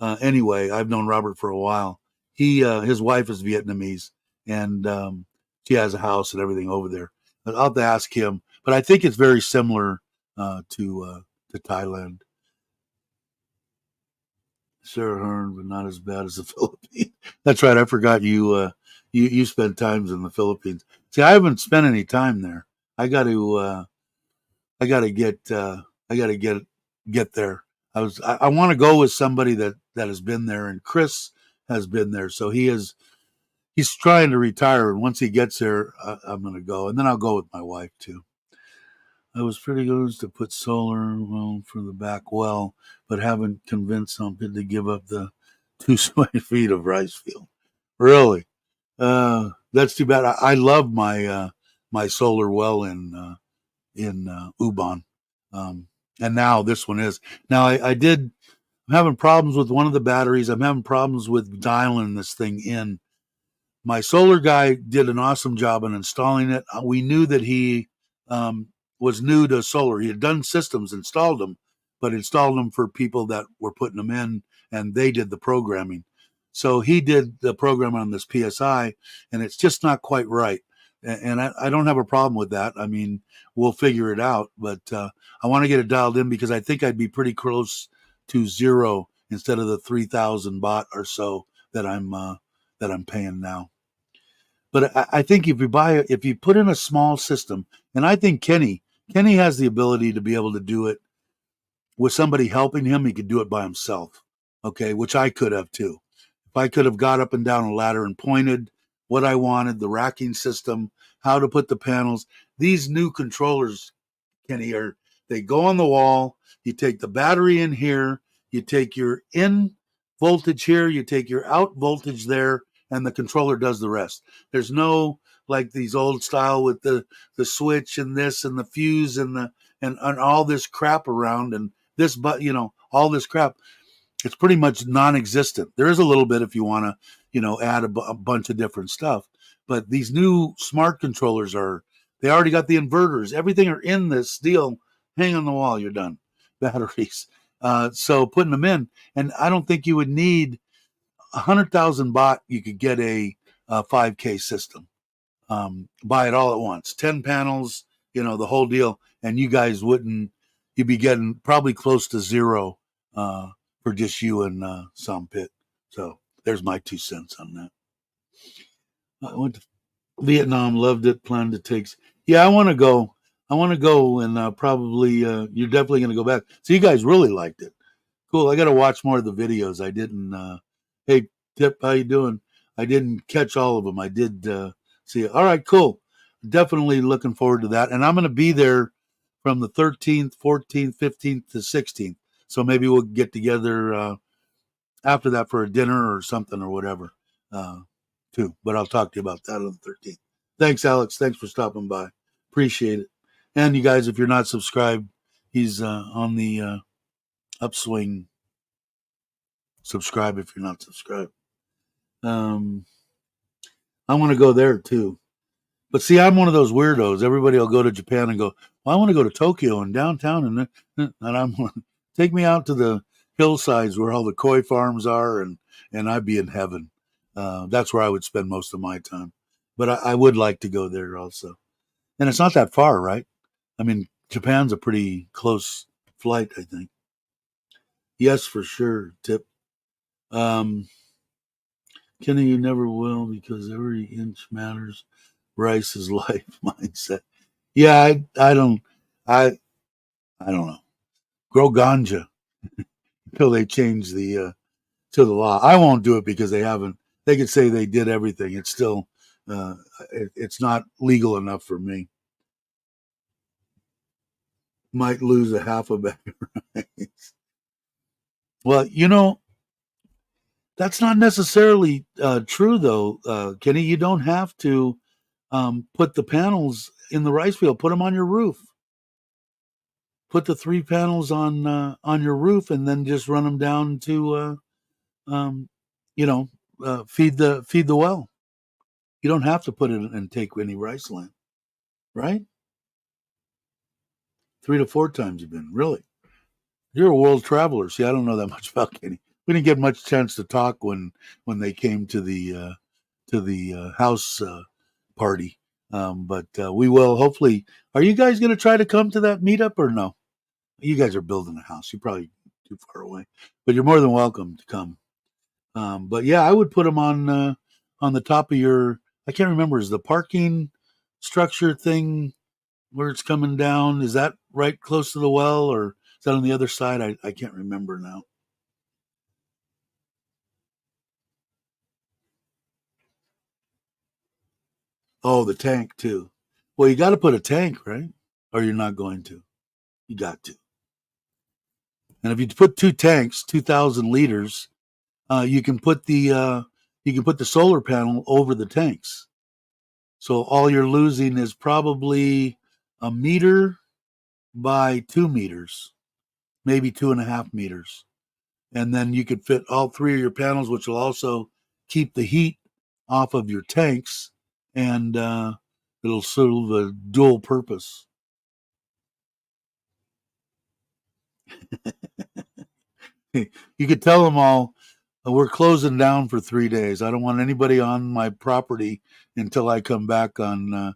Anyway, I've known Robert for a while. His wife is Vietnamese, and she has a house and everything over there. But I'll have to ask him. But I think it's very similar to Thailand. Sarah Hearn, but not as bad as the Philippines. That's right. I forgot you spent times in the Philippines. See, I haven't spent any time there. I got to I got to get I got to get there. I want to go with somebody that has been there, and Chris has been there, so he's trying to retire, and once he gets there, I'm going to go, and then I'll go with my wife too. I was pretty good to put solar well for the back well, but haven't convinced something to give up the 2 square feet of rice field. Really? That's too bad. I love my solar well in Ubon, and now this one is. Now I did. I'm having problems with one of the batteries. I'm having problems with dialing this thing in. My solar guy did an awesome job in installing it. We knew that he um, was new to solar. He had done systems, installed them, but installed them for people that were putting them in, and they did the programming. So he did the program on this PSI, and it's just not quite right. And I don't have a problem with that. I mean, we'll figure it out, but I want to get it dialed in because I think I'd be pretty close to zero instead of the 3,000 baht or so that I'm paying now. But I think if you put in a small system, and I think Kenny has the ability to be able to do it with somebody helping him. He could do it by himself, okay, which I could have too. If I could have got up and down a ladder and pointed what I wanted, the racking system, how to put the panels. These new controllers, Kenny, are they go on the wall. You take the battery in here. You take your in voltage here. You take your out voltage there, and the controller does the rest. There's no like these old style with the switch and this and the fuse and all this crap around and this, but all this crap. It's pretty much non-existent. There is a little bit if you want to add a bunch of different stuff, but these new smart controllers they already got the inverters, everything are in this deal. Hang on the wall, you're done. Batteries. So putting them in, and I don't think you would need 100,000 baht. You could get a 5K system. Buy it all at once, 10 panels, the whole deal, and you guys wouldn't. You'd be getting probably close to zero for just you and some pit. So there's my 2 cents on that. I went to Vietnam, loved it, planned to take. Yeah, I want to go. I want to go, and probably you're definitely going to go back. So you guys really liked it. Cool. I got to watch more of the videos. I didn't. Hey, Tip, how you doing? I didn't catch all of them. I did see it. All right, cool. Definitely looking forward to that. And I'm going to be there from the 13th, 14th, 15th to 16th. So maybe we'll get together after that for a dinner or something or whatever, too. But I'll talk to you about that on the 13th. Thanks, Alex. Thanks for stopping by. Appreciate it. And you guys, if you're not subscribed, he's on the upswing. Subscribe if you're not subscribed. I want to go there too. But see, I'm one of those weirdos. Everybody will go to Japan and go, well, I want to go to Tokyo and downtown. And I'm take me out to the hillsides where all the koi farms are, and I'd be in heaven. That's where I would spend most of my time. But I would like to go there also. And it's not that far, right? I mean, Japan's a pretty close flight, I think. Yes, for sure, Tip. Kenny, you never will because every inch matters. Rice is life mindset. Yeah, I don't I don't know. Grow ganja until they change the to the law. I won't do it because they haven't. They could say they did everything. It's still it's not legal enough for me. Might lose a half a bag of rice. Well, that's not necessarily true, though, Kenny. You don't have to put the panels in the rice field. Put them on your roof. Put the 3 panels on your roof, and then just run them down to you know feed the well. You don't have to put it and take any rice land, right? 3 to 4 times you've been really. You're a world traveler. See, I don't know that much about Kenny. We didn't get much chance to talk when they came to the house party. But we will hopefully. Are you guys going to try to come to that meetup or no? You guys are building a house. You're probably too far away, but you're more than welcome to come. But yeah, I would put them on the top of your. I can't remember. Is the parking structure thing where it's coming down? Is that right close to the well, or is that on the other side? I can't remember now. Oh, the tank too. Well, you got to put a tank, right? Or you're not going to. You got to. And if you put 2 tanks, 2,000 liters, you can put the solar panel over the tanks. So all you're losing is probably a meter by 2 meters, maybe 2.5 meters. And then you could fit all 3 of your panels, which will also keep the heat off of your tanks, and it'll serve a dual purpose. You could tell them all, we're closing down for 3 days. I don't want anybody on my property until I come back on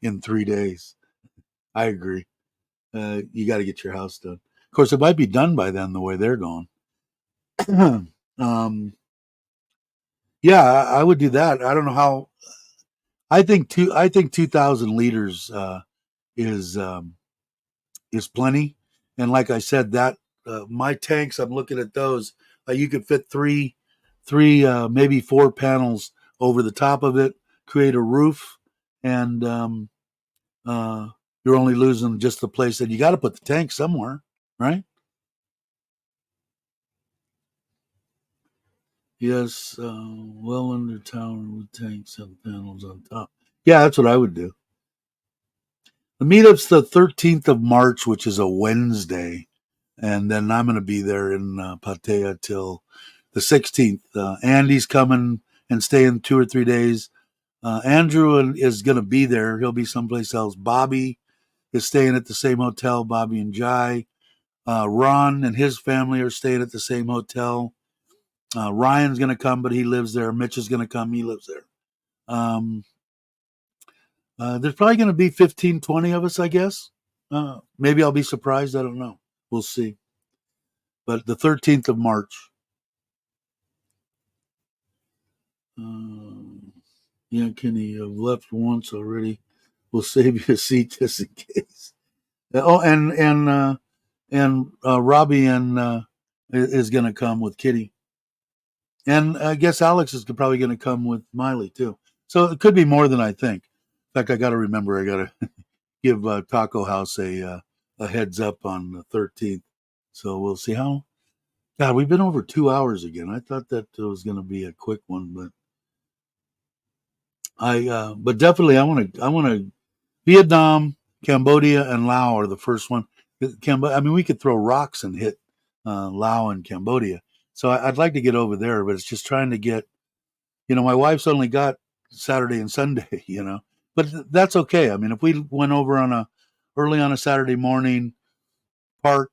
in 3 days. I agree. You got to get your house done. Of course, it might be done by then the way they're going. um, yeah, I would do that. I don't know how. I think 2,000 liters is is plenty. And like I said, that my tanks, I'm looking at those. You could fit three, maybe 4 panels over the top of it, create a roof, and uh, you're only losing just the place that you got to put the tank somewhere, right? Yes, well under tower with tanks and panels on top. Yeah, that's what I would do. The meetup's the 13th of March, which is a Wednesday, and then I'm going to be there in Pattaya till the 16th. Andy's coming and staying 2 or 3 days. Andrew is going to be there. He'll be someplace else. Bobby is staying at the same hotel. Bobby and Jai. Ron and his family are staying at the same hotel. Ryan's going to come, but he lives there. Mitch is going to come. He lives there. Um, there's probably going to be 15, 20 of us, I guess. Maybe I'll be surprised. I don't know. We'll see. But the 13th of March. Yeah, Kenny, I've left once already. We'll save you a seat just in case. Oh, and Robbie and is going to come with Kitty, and I guess Alex is probably going to come with Miley too. So it could be more than I think. In fact, I got to remember I got to give Taco House a heads up on the 13th. So we'll see how. God, we've been over 2 hours again. I thought that was going to be a quick one, but but definitely I want to Vietnam, Cambodia, and Laos are the first one. I mean, we could throw rocks and hit Laos and Cambodia. So I'd like to get over there, but it's just trying to get. My wife's only got Saturday and Sunday. But that's okay. I mean, if we went over early on a Saturday morning, parked,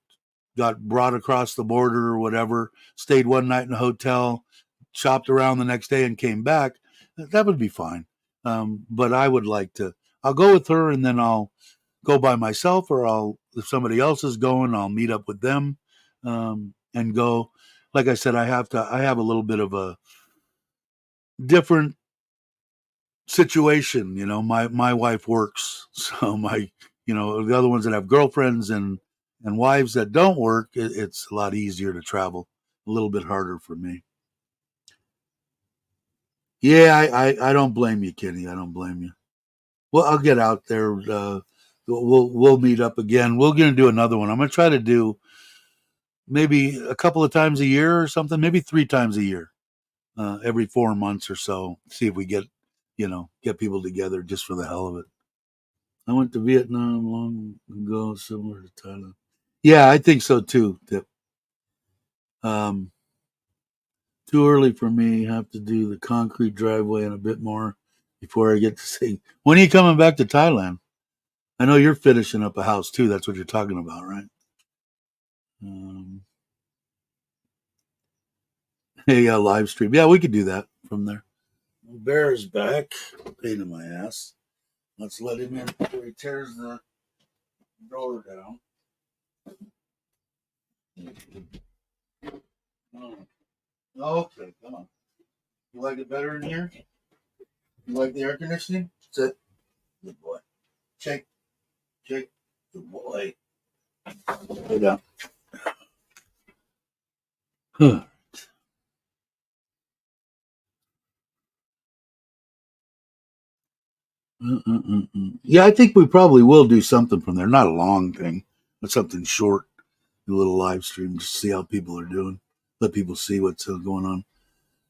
got brought across the border or whatever, stayed one night in a hotel, shopped around the next day, and came back, that would be fine. But I would like to. I'll go with her, and then I'll go by myself, or if somebody else is going, I'll meet up with them and go. Like I said, I have a little bit of a different situation. My wife works, so the other ones that have girlfriends and wives that don't work, it's a lot easier to travel. A little bit harder for me. Yeah, I don't blame you, Kenny. I don't blame you. Well, I'll get out there. We'll meet up again. We're gonna do another one. I'm gonna try to do maybe a couple of times a year or something. Maybe 3 times a year, every 4 months or so. See if we get people together just for the hell of it. I went to Vietnam long ago, similar to Thailand. Yeah, I think so too. Tip. Um, Too early for me. Have to do the concrete driveway and a bit more before I get to see. When are you coming back to Thailand? I know you're finishing up a house too. That's what you're talking about, right? Um, hey, live stream. Yeah, we could do that from there. Bear's back. Pain in my ass. Let's let him in before he tears the door down. Okay, come on. You like it better in here? You like the air conditioning? Sit. Good boy. Shake. Shake. Good boy. Lay down. Huh. Yeah, I think we probably will do something from there. Not a long thing, but something short. A little live stream just to see how people are doing. Let people see what's going on.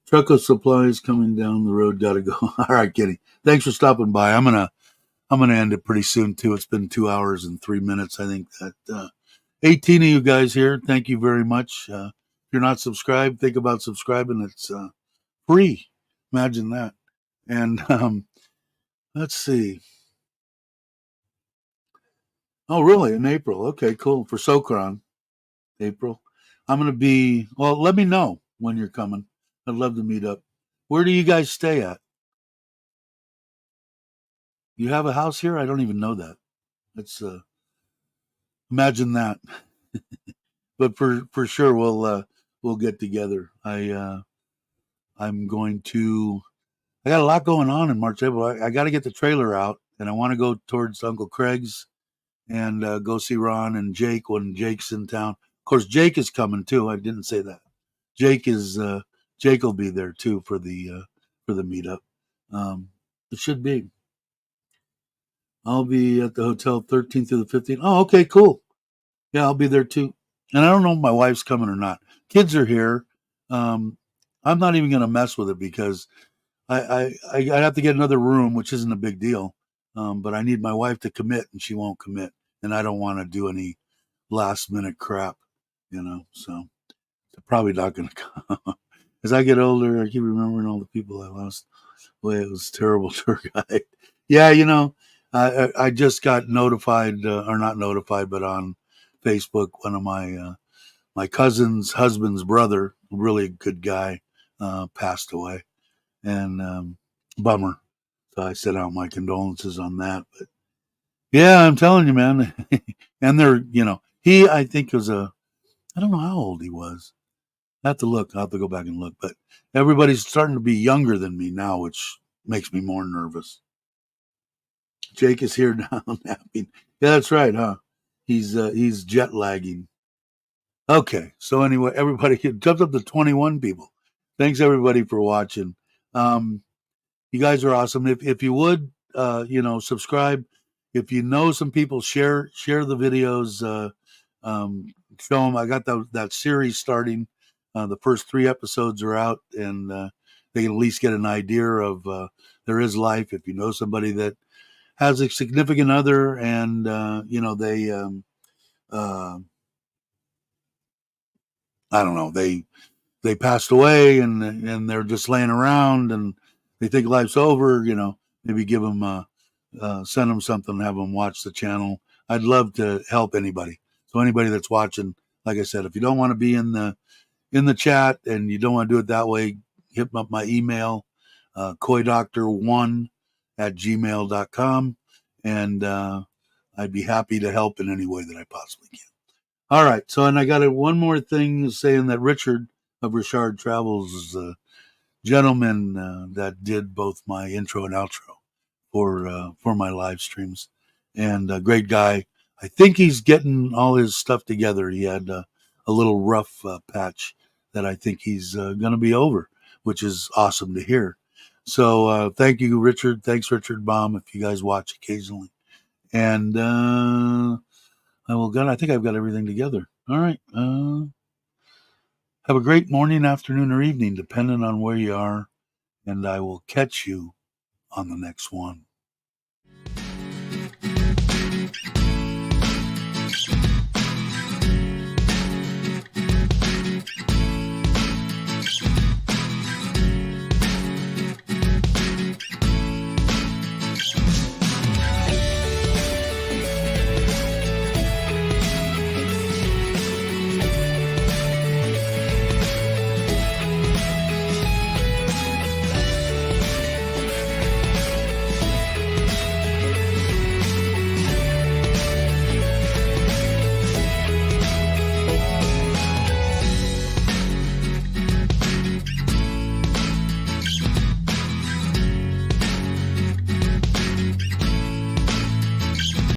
Truck of supplies coming down the road. Gotta go. All right, Kitty. Thanks for stopping by. I'm gonna end it pretty soon too. It's been 2 hours and 3 minutes. I think that 18 of you guys here. Thank you very much. If you're not subscribed, think about subscribing. It's free. Imagine that. And let's see. Oh, really? In April? Okay, cool. For Sokran, April. I'm gonna be. Well, let me know when you're coming. I'd love to meet up. Where do you guys stay at? You have a house here? I don't even know that. Let's imagine that. But for sure we'll get together. I'm going to. I got a lot going on in March, April. I got to get the trailer out, and I want to go towards Uncle Craig's and go see Ron and Jake when Jake's in town. Of course, Jake is coming too. I didn't say that. Jake is Jake will be there too for the meetup. It should be. I'll be at the hotel 13th through the 15th. Oh, okay, cool. Yeah, I'll be there too. And I don't know if my wife's coming or not. Kids are here. Um, I'm not even going to mess with it because I have to get another room, which isn't a big deal. But I need my wife to commit, and she won't commit, and I don't want to do any last minute crap, So they're probably not going to come. As I get older, I keep remembering all the people I lost. Boy, it was a terrible tour guide. Yeah, I just got notified, or not notified, but on Facebook, one of my cousin's husband's brother, a really good guy, passed away, and bummer. So I sent out my condolences on that. But yeah, I'm telling you, man. And he I think was I don't know how old he was. I have to look. I have to go back and look. But everybody's starting to be younger than me now, which makes me more nervous. Jake is here now napping. Yeah, that's right, huh? He's jet lagging. Okay. So anyway, everybody jumped up to 21 people. Thanks everybody for watching. You guys are awesome. If you would, subscribe. If you know some people, share the videos. Show them. I got that series starting. The first 3 episodes are out, and they can at least get an idea of there is life. If you know somebody that has a significant other, and uh, I don't know, they passed away, and they're just laying around, and they think life's over. Maybe give them send them something, have them watch the channel. I'd love to help anybody. So anybody that's watching, like I said, if you don't want to be in the chat and you don't want to do it that way, hit up my email, koidoctor1@gmail.com, and I'd be happy to help in any way that I possibly can. All right. So, and I got one more thing saying that Richard of Richard Travels is the gentleman that did both my intro and outro for my live streams, and a great guy. I think he's getting all his stuff together. He had a little rough patch that I think he's going to be over, which is awesome to hear. So thank you, Richard. Thanks, Richard Baum, if you guys watch occasionally. And I think I've got everything together. All right. Have a great morning, afternoon, or evening, depending on where you are. And I will catch you on the next one.